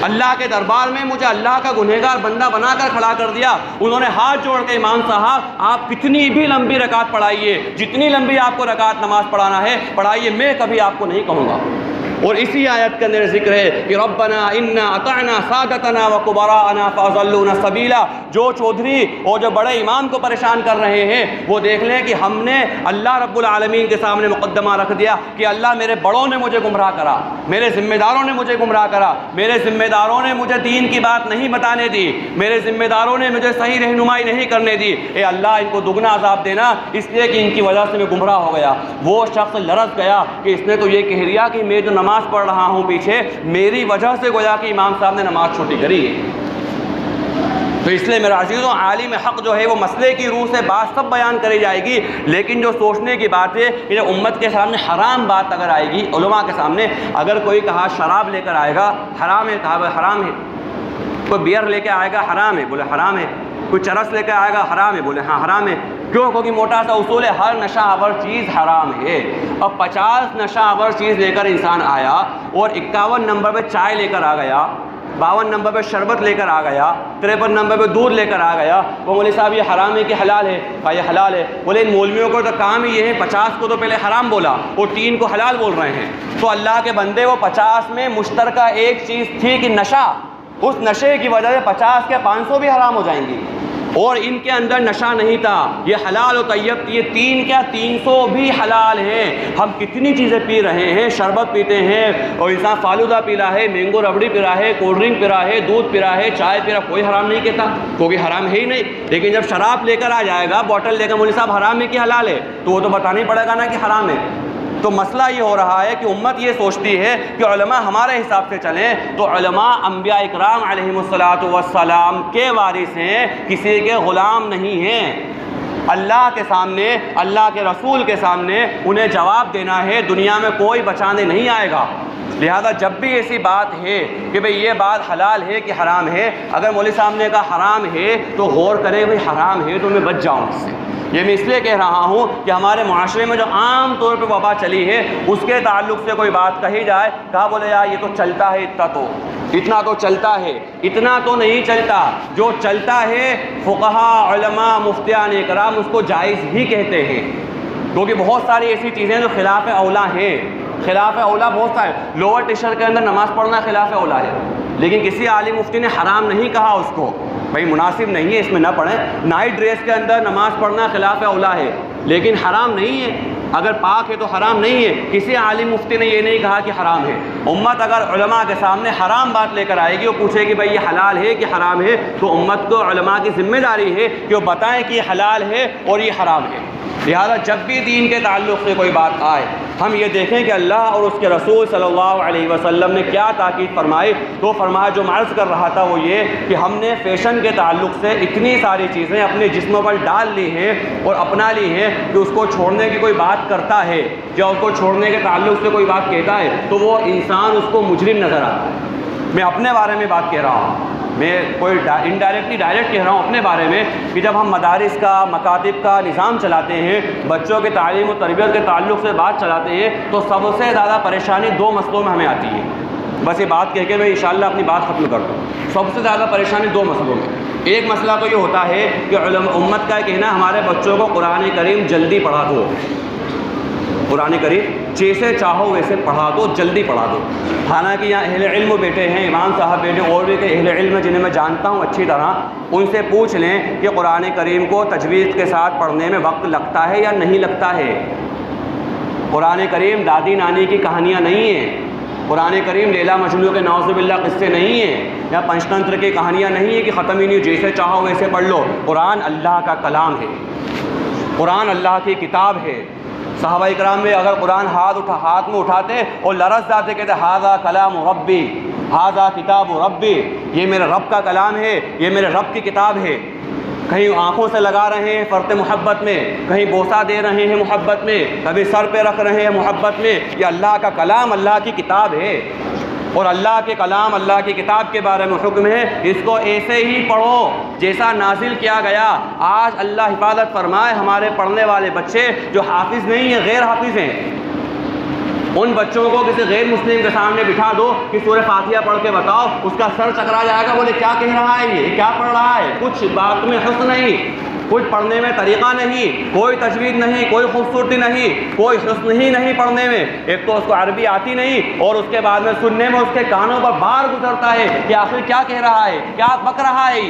اللہ کے دربار میں مجھے اللہ کا گنہگار بندہ بنا کر کھڑا کر دیا۔ انہوں نے ہاتھ جوڑ کے امام صاحب آپ کتنی بھی لمبی رکعت پڑھائیے، جتنی لمبی آپ کو رکعت نماز پڑھانا ہے پڑھائیے، میں کبھی آپ کو نہیں کہوں گا، اور اسی آیت کے اندر ذکر ہے کہ ربنا انا اطعنا سادتنا وکبراءنا فاضلونا السبیلا، جو چودھری اور جو بڑے امام کو پریشان کر رہے ہیں وہ دیکھ لیں کہ ہم نے اللہ رب العالمین کے سامنے مقدمہ رکھ دیا کہ اللہ میرے بڑوں نے مجھے گمراہ کرا، میرے ذمہ داروں نے مجھے گمراہ کرا، میرے ذمہ داروں نے مجھے دین کی بات نہیں بتانے دی، میرے ذمہ داروں نے مجھے صحیح رہنمائی نہیں کرنے دی، اے اللہ ان کو دگنا عذاب دینا، اس لیے کہ ان کی وجہ سے میں گمراہ ہو گیا۔ وہ شخص لرز گیا کہ اس نے تو یہ کہہ دیا کہ میں جو نماز پڑھ رہا ہوں پیچھے میری وجہ سے گویا کہ امام صاحب نے نماز چھوٹی کری ہے۔ تو اس لیے میرا عزیزوں، عالم حق جو ہے وہ مسئلے کی روح سے بات سب بیان کری جائے گی، لیکن جو سوچنے کی بات ہے کہ جب امت کے سامنے حرام بات اگر آئے گی، علماء کے سامنے اگر کوئی کہا شراب لے کر آئے گا حرام ہے، کہا حرام ہے، کوئی بیئر لے کے آئے گا حرام ہے، بولے حرام ہے، کوئی چرس لے کے آئے گا حرام ہے، بولے ہاں حرام ہے۔ کیوں؟ کیونکہ موٹا سا اصول ہے ہر نشہ آور چیز حرام ہے۔ اب 50 نشہ آور چیز لے کر انسان آیا اور 51 نمبر پہ چائے لے کر آ گیا، 52 نمبر پہ شربت لے کر آ گیا، 53 نمبر پہ دودھ لے کر آ گیا، وہ مولوی صاحب یہ حرام ہے کہ حلال ہے؟ کہا یہ حلال ہے۔ بولے ان مولویوں کو تو کام ہی یہ ہے 50 کو تو پہلے حرام بولا اور 3 کو حلال بول رہے ہیں۔ تو اللہ کے بندے وہ 50 میں مشترکہ ایک چیز تھی کہ نشہ، اس نشے کی وجہ سے 50 کے 500 بھی حرام ہو جائیں گی، اور ان کے اندر نشہ نہیں تھا، یہ حلال و طیب تھی، یہ 3 کیا 300 بھی حلال ہیں۔ ہم کتنی چیزیں پی رہے ہیں، شربت پیتے ہیں اور انسان فالودہ پی رہا ہے، مینگو ربڑی پی رہا ہے، کولڈ ڈرنک پی رہا ہے، دودھ پی رہا ہے، چائے پی رہا ہے، کوئی حرام نہیں کہتا، کوئی حرام ہے ہی نہیں۔ لیکن جب شراب لے کر آ جائے گا، بوٹل لے کر مولوی صاحب حرام ہے کہ حلال ہے، تو وہ تو بتانا ہی پڑے گا نا کہ حرام ہے۔ تو مسئلہ یہ ہو رہا ہے کہ امت یہ سوچتی ہے کہ علماء ہمارے حساب سے چلیں، تو علماء انبیاء اکرام علیہم الصلاۃ والسلام کے وارث ہیں، کسی کے غلام نہیں ہیں۔ اللہ کے سامنے، اللہ کے رسول کے سامنے انہیں جواب دینا ہے، دنیا میں کوئی بچانے نہیں آئے گا۔ لہذا جب بھی ایسی بات ہے کہ بھئی یہ بات حلال ہے کہ حرام ہے، اگر مولوی صاحب نے کہا حرام ہے تو غور کرے بھئی حرام ہے تو میں بچ جاؤں اس سے۔ یہ میں اس لیے کہہ رہا ہوں کہ ہمارے معاشرے میں جو عام طور پہ وبا چلی ہے اس کے تعلق سے کوئی بات کہی جائے، کہا بولے یار یہ تو چلتا ہے، اتنا تو چلتا ہے، اتنا تو نہیں چلتا۔ جو چلتا ہے فقہاء، علماء، مفتیان اکرام اس کو جائز ہی کہتے ہیں، کیونکہ بہت ساری ایسی چیزیں جو خلاف اولا ہیں، خلاف اولا بہت سارے، لوور ٹیشر کے اندر نماز پڑھنا خلاف اولا ہے، لیکن کسی عالم مفتی نے حرام نہیں کہا اس کو، بھائی مناسب نہیں ہے اس میں نہ پڑھیں۔ نائٹ ڈریس کے اندر نماز پڑھنا خلاف اولا ہے، لیکن حرام نہیں ہے، اگر پاک ہے تو حرام نہیں ہے۔ کسی عالم مفتی نے یہ نہیں کہا کہ حرام ہے۔ امت اگر علماء کے سامنے حرام بات لے کر آئے گی، وہ پوچھے گی بھائی یہ حلال ہے کہ حرام ہے، تو امت کو، علماء کی ذمہ داری ہے کہ وہ بتائیں کہ یہ حلال ہے اور یہ حرام ہے۔ لہذا جب بھی دین کے تعلق سے کوئی بات آئے، ہم یہ دیکھیں کہ اللہ اور اس کے رسول صلی اللہ علیہ وسلم نے کیا تاکید فرمائی۔ تو فرمایا، جو میں عرض کر رہا تھا وہ یہ کہ ہم نے فیشن کے تعلق سے اتنی ساری چیزیں اپنے جسم پر ڈال لی ہیں اور اپنا لی ہیں کہ اس کو چھوڑنے کی کوئی بات کرتا ہے یا اس کو چھوڑنے کے تعلق سے کوئی بات کہتا ہے تو وہ انسان اس کو مجرم نظر آتا ہے۔ میں اپنے بارے میں بات کہہ رہا ہوں، میں کوئی انڈائریکٹلی ڈائریکٹ کہہ رہا ہوں اپنے بارے میں، کہ جب ہم مدارس کا، مکاتب کا نظام چلاتے ہیں، بچوں کے تعلیم و تربیت کے تعلق سے بات چلاتے ہیں، تو سب سے زیادہ پریشانی 2 مسئلوں میں ہمیں آتی ہے۔ بس یہ بات کہہ کے میں انشاءاللہ اپنی بات ختم کر دوں۔ سب سے زیادہ پریشانی 2 مسئلوں میں۔ ایک مسئلہ تو یہ ہوتا ہے کہ امت کا کہنا ہمارے بچوں کو قرآن کریم جلدی پڑھا دو، قرآن کریم جیسے چاہو ویسے پڑھا دو، جلدی پڑھا دو۔ حالانکہ یہاں اہل علم بیٹھے ہیں، امام صاحب بیٹھے، اور بھی کہ اہل علم جنہیں میں جانتا ہوں اچھی طرح، ان سے پوچھ لیں کہ قرآن کریم کو تجوید کے ساتھ پڑھنے میں وقت لگتا ہے یا نہیں لگتا ہے۔ قرآن کریم دادی نانی کی کہانیاں نہیں ہیں، قرآن کریم لیلا مجنوں کے نعوذ باللہ قصے نہیں ہیں، یا پنچتنتر کی کہانیاں نہیں ہیں کہ ختم ہی نہیں، جیسے چاہو ویسے پڑھ لو۔ قرآن اللہ کا کلام ہے، قرآن اللہ کی کتاب ہے۔ صحابہ اکرام میں اگر قرآن ہاتھ میں اٹھاتے اور لرز جاتے، کہتے ھذا کلام ربی، ھذا کتاب ربی، یہ میرے رب کا کلام ہے، یہ میرے رب کی کتاب ہے۔ کہیں آنکھوں سے لگا رہے ہیں فرط محبت میں، کہیں بوسہ دے رہے ہیں محبت میں، کبھی سر پہ رکھ رہے ہیں محبت میں، یہ اللہ کا کلام، اللہ کی کتاب ہے۔ اور اللہ کے کلام، اللہ کی کتاب کے بارے میں حکم ہے اس کو ایسے ہی پڑھو جیسا نازل کیا گیا۔ آج اللہ حفاظت فرمائے ہمارے پڑھنے والے بچے جو حافظ نہیں ہیں، غیر حافظ ہیں، ان بچوں کو کسی غیر مسلم کے سامنے بٹھا دو کہ سورہ فاتحہ پڑھ کے بتاؤ، اس کا سر چکرا جائے گا، بولے کیا کہہ رہا ہے، یہ کیا پڑھ رہا ہے، کچھ بات میں حسن نہیں، کچھ پڑھنے میں طریقہ نہیں، کوئی تجوید نہیں، کوئی خوبصورتی نہیں، کوئی حسن ہی نہیں پڑھنے میں، ایک تو اس کو عربی آتی نہیں اور اس کے بعد میں سننے میں اس کے کانوں پر بار گزرتا ہے کہ آخر کیا کہہ رہا ہے، کیا بک رہا ہے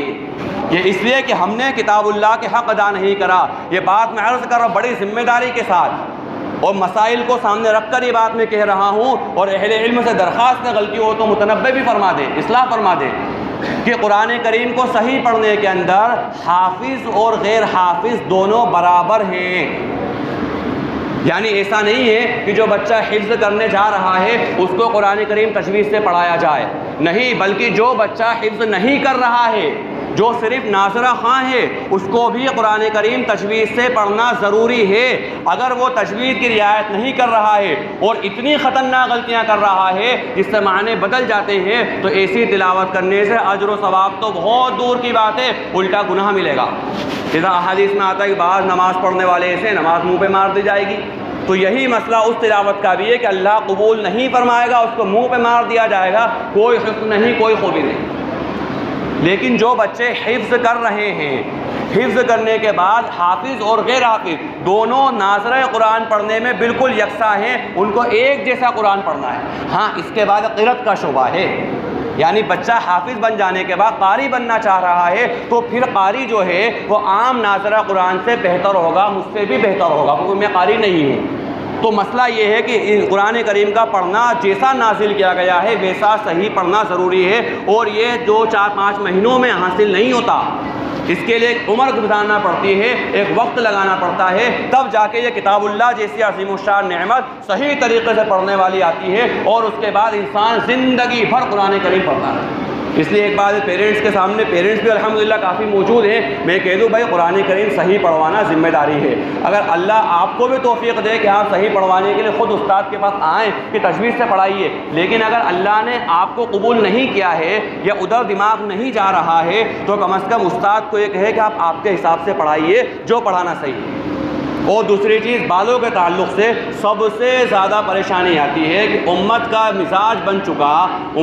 یہ اس لیے کہ ہم نے کتاب اللہ کے حق ادا نہیں کرا۔ یہ بات میں عرض کر رہا ہوں بڑی ذمہ داری کے ساتھ اور مسائل کو سامنے رکھ کر یہ بات میں کہہ رہا ہوں، اور اہل علم سے درخواست ہے غلطی ہو تو متنبہ بھی فرما دیں، اصلاح فرما دیں کہ قرآن کریم کو صحیح پڑھنے کے اندر حافظ اور غیر حافظ دونوں برابر ہیں۔ یعنی ایسا نہیں ہے کہ جو بچہ حفظ کرنے جا رہا ہے اس کو قرآن کریم تجوید سے پڑھایا جائے، نہیں، بلکہ جو بچہ حفظ نہیں کر رہا ہے، جو صرف ناظرہ خواں ہے، اس کو بھی قرآن کریم تجوید سے پڑھنا ضروری ہے۔ اگر وہ تجوید کی رعایت نہیں کر رہا ہے اور اتنی خطرناک غلطیاں کر رہا ہے جس سے معنی بدل جاتے ہیں، تو ایسی تلاوت کرنے سے اجر و ثواب تو بہت دور کی بات ہے، الٹا گناہ ملے گا۔ جیسا احادیث میں آتا ہے کہ بعض نماز پڑھنے والے ایسے نماز منہ پہ مار دی جائے گی، تو یہی مسئلہ اس تلاوت کا بھی ہے کہ اللہ قبول نہیں فرمائے گا، اس کو منہ پہ مار دیا جائے گا، کوئی حسن نہیں، کوئی خوبی نہیں۔ لیکن جو بچے حفظ کر رہے ہیں، حفظ کرنے کے بعد حافظ اور غیر حافظ دونوں ناظرہ قرآن پڑھنے میں بالکل یکساں ہیں، ان کو ایک جیسا قرآن پڑھنا ہے۔ ہاں، اس کے بعد قرأت کا شعبہ ہے، یعنی بچہ حافظ بن جانے کے بعد قاری بننا چاہ رہا ہے تو پھر قاری جو ہے وہ عام ناظرہ قرآن سے بہتر ہوگا، مجھ سے بھی بہتر ہوگا کیونکہ میں قاری نہیں ہوں۔ تو مسئلہ یہ ہے کہ قرآن کریم کا پڑھنا جیسا نازل کیا گیا ہے ویسا صحیح پڑھنا ضروری ہے، اور یہ 2-4-5 مہینوں میں حاصل نہیں ہوتا، اس کے لیے ایک عمر گزارنا پڑتی ہے، ایک وقت لگانا پڑتا ہے، تب جا کے یہ کتاب اللہ جیسی عظیم الشان نعمت صحیح طریقے سے پڑھنے والی آتی ہے، اور اس کے بعد انسان زندگی بھر قرآن کریم پڑھتا ہے۔ اس لیے ایک بات پیرنٹس کے سامنے، پیرنٹس بھی الحمدللہ کافی موجود ہیں، میں کہہ دوں بھائی قرآن کریم صحیح پڑھوانا ذمہ داری ہے۔ اگر اللہ آپ کو بھی توفیق دے کہ آپ صحیح پڑھوانے کے لیے خود استاد کے پاس آئیں کہ تجوید سے پڑھائیے، لیکن اگر اللہ نے آپ کو قبول نہیں کیا ہے یا ادھر دماغ نہیں جا رہا ہے تو کم از کم استاد کو یہ کہے کہ آپ کے حساب سے پڑھائیے جو پڑھانا صحیح ہے۔ اور دوسری چیز بالوں کے تعلق سے سب سے زیادہ پریشانی آتی ہے کہ امت کا مزاج بن چکا،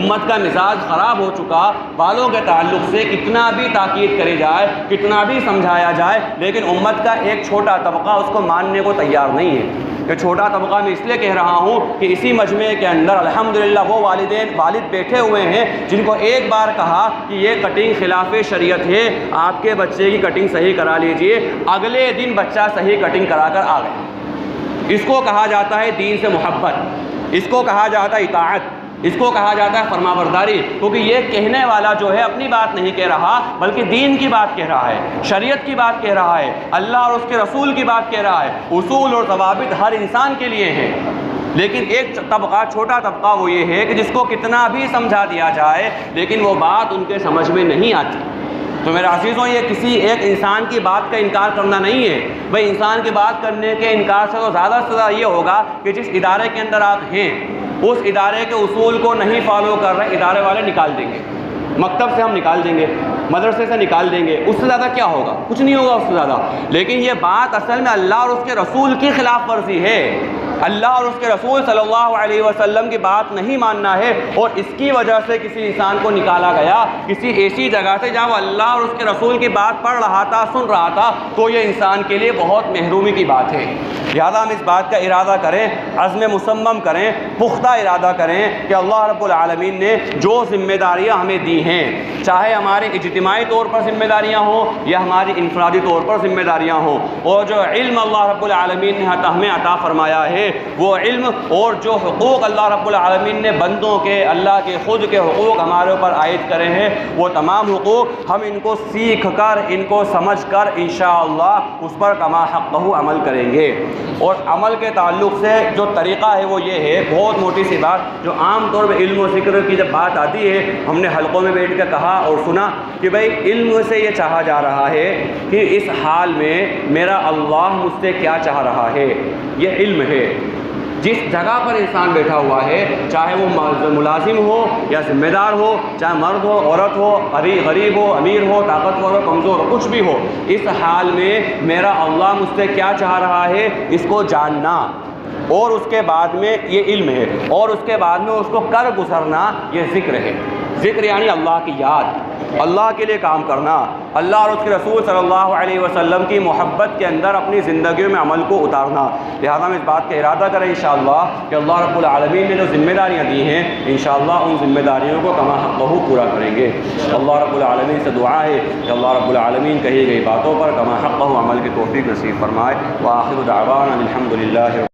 امت کا مزاج خراب ہو چکا، بالوں کے تعلق سے کتنا بھی تاکید کری جائے، کتنا بھی سمجھایا جائے، لیکن امت کا ایک چھوٹا طبقہ اس کو ماننے کو تیار نہیں ہے۔ کہ چھوٹا طبقہ میں اس لیے کہہ رہا ہوں کہ اسی مجمع کے اندر الحمدللہ وہ والد بیٹھے ہوئے ہیں جن کو ایک بار کہا کہ یہ کٹنگ خلاف شریعت ہے، آپ کے بچے کی کٹنگ صحیح کرا لیجئے، اگلے دن بچہ صحیح کٹنگ کرا کر آ گئے۔ اس کو کہا جاتا ہے دین سے محبت، اس کو کہا جاتا ہے اطاعت، اس کو کہا جاتا ہے فرما برداری، کیونکہ یہ کہنے والا جو ہے اپنی بات نہیں کہہ رہا بلکہ دین کی بات کہہ رہا ہے، شریعت کی بات کہہ رہا ہے، اللہ اور اس کے رسول کی بات کہہ رہا ہے۔ اصول اور ضوابط ہر انسان کے لیے ہیں، لیکن ایک طبقہ، چھوٹا طبقہ وہ یہ ہے کہ جس کو کتنا بھی سمجھا دیا جائے لیکن وہ بات ان کے سمجھ میں نہیں آتی۔ تو میرے عزیزوں، یہ کسی ایک انسان کی بات کا انکار کرنا نہیں ہے بھائی، انسان کی بات کرنے کے انکار سے تو زیادہ سے زیادہ یہ ہوگا کہ جس ادارے کے اندر آپ ہیں اس ادارے کے اصول کو نہیں فالو کر رہے، ادارے والے نکال دیں گے، مکتب سے ہم نکال دیں گے، مدرسے سے نکال دیں گے، اس سے زیادہ کیا ہوگا؟ کچھ نہیں ہوگا اس سے زیادہ۔ لیکن یہ بات اصل میں اللہ اور اس کے رسول کی خلاف ورزی ہے، اللہ اور اس کے رسول صلی اللہ علیہ وسلم کی بات نہیں ماننا ہے، اور اس کی وجہ سے کسی انسان کو نکالا گیا کسی ایسی جگہ سے جہاں وہ اللہ اور اس کے رسول کی بات پڑھ رہا تھا، سن رہا تھا، تو یہ انسان کے لیے بہت محرومی کی بات ہے۔ لہٰذا ہم اس بات کا ارادہ کریں، عزم مصمم کریں، پختہ ارادہ کریں کہ اللہ رب العالمین نے جو ذمہ داریاں ہمیں دی ہیں، چاہے ہمارے اجتماعی طور پر ذمہ داریاں ہوں یا ہماری انفرادی طور پر ذمہ داریاں ہوں، اور جو علم اللہ رب العالمین نے ہمیں عطا فرمایا ہے وہ علم، اور جو حقوق اللہ رب العالمین نے بندوں کے، اللہ کے خود کے حقوق ہمارے اوپر عائد کرے ہیں، وہ تمام حقوق ہم ان کو سیکھ کر، ان کو سمجھ کر انشاءاللہ اس پر کما حقہ عمل کریں گے۔ اور عمل کے تعلق سے جو طریقہ ہے وہ یہ ہے، بہت موٹی سی بات جو عام طور پہ علم و ذکر کی جب بات آتی ہے، ہم نے حلقوں میں بیٹھ کر کہا اور سنا کہ بھائی علم سے یہ چاہا جا رہا ہے کہ اس حال میں میرا اللہ مجھ سے کیا چاہ رہا ہے، یہ علم ہے۔ جس جگہ پر انسان بیٹھا ہوا ہے، چاہے وہ ملازم ہو یا ذمہ دار ہو، چاہے مرد ہو، عورت ہو، غریب ہو، امیر ہو، طاقتور ہو، کمزور ہو، کچھ بھی ہو، اس حال میں میرا اللہ مجھ سے کیا چاہ رہا ہے اس کو جاننا، اور اس کے بعد میں یہ علم ہے، اور اس کے بعد میں اس کو کر گزرنا یہ ذکر ہے۔ ذکر یعنی اللہ کی یاد۔ اللہ کے لیے کام کرنا، اللہ اور اس کے رسول صلی اللہ علیہ وسلم کی محبت کے اندر اپنی زندگیوں میں عمل کو اتارنا۔ لہذا ہم اس بات کا ارادہ کریں انشاءاللہ کہ اللہ رب العالمین نے جو ذمہ داریاں دی ہیں انشاءاللہ ان ذمہ داریوں کو کما حقہ پورا کریں گے۔ اللہ رب العالمین سے دعا ہے کہ اللہ رب العالمین کہی گئی باتوں پر کما حقہ عمل کی توفیق نصیب فرمائے۔ وآخر دعوانا الحمد للہ۔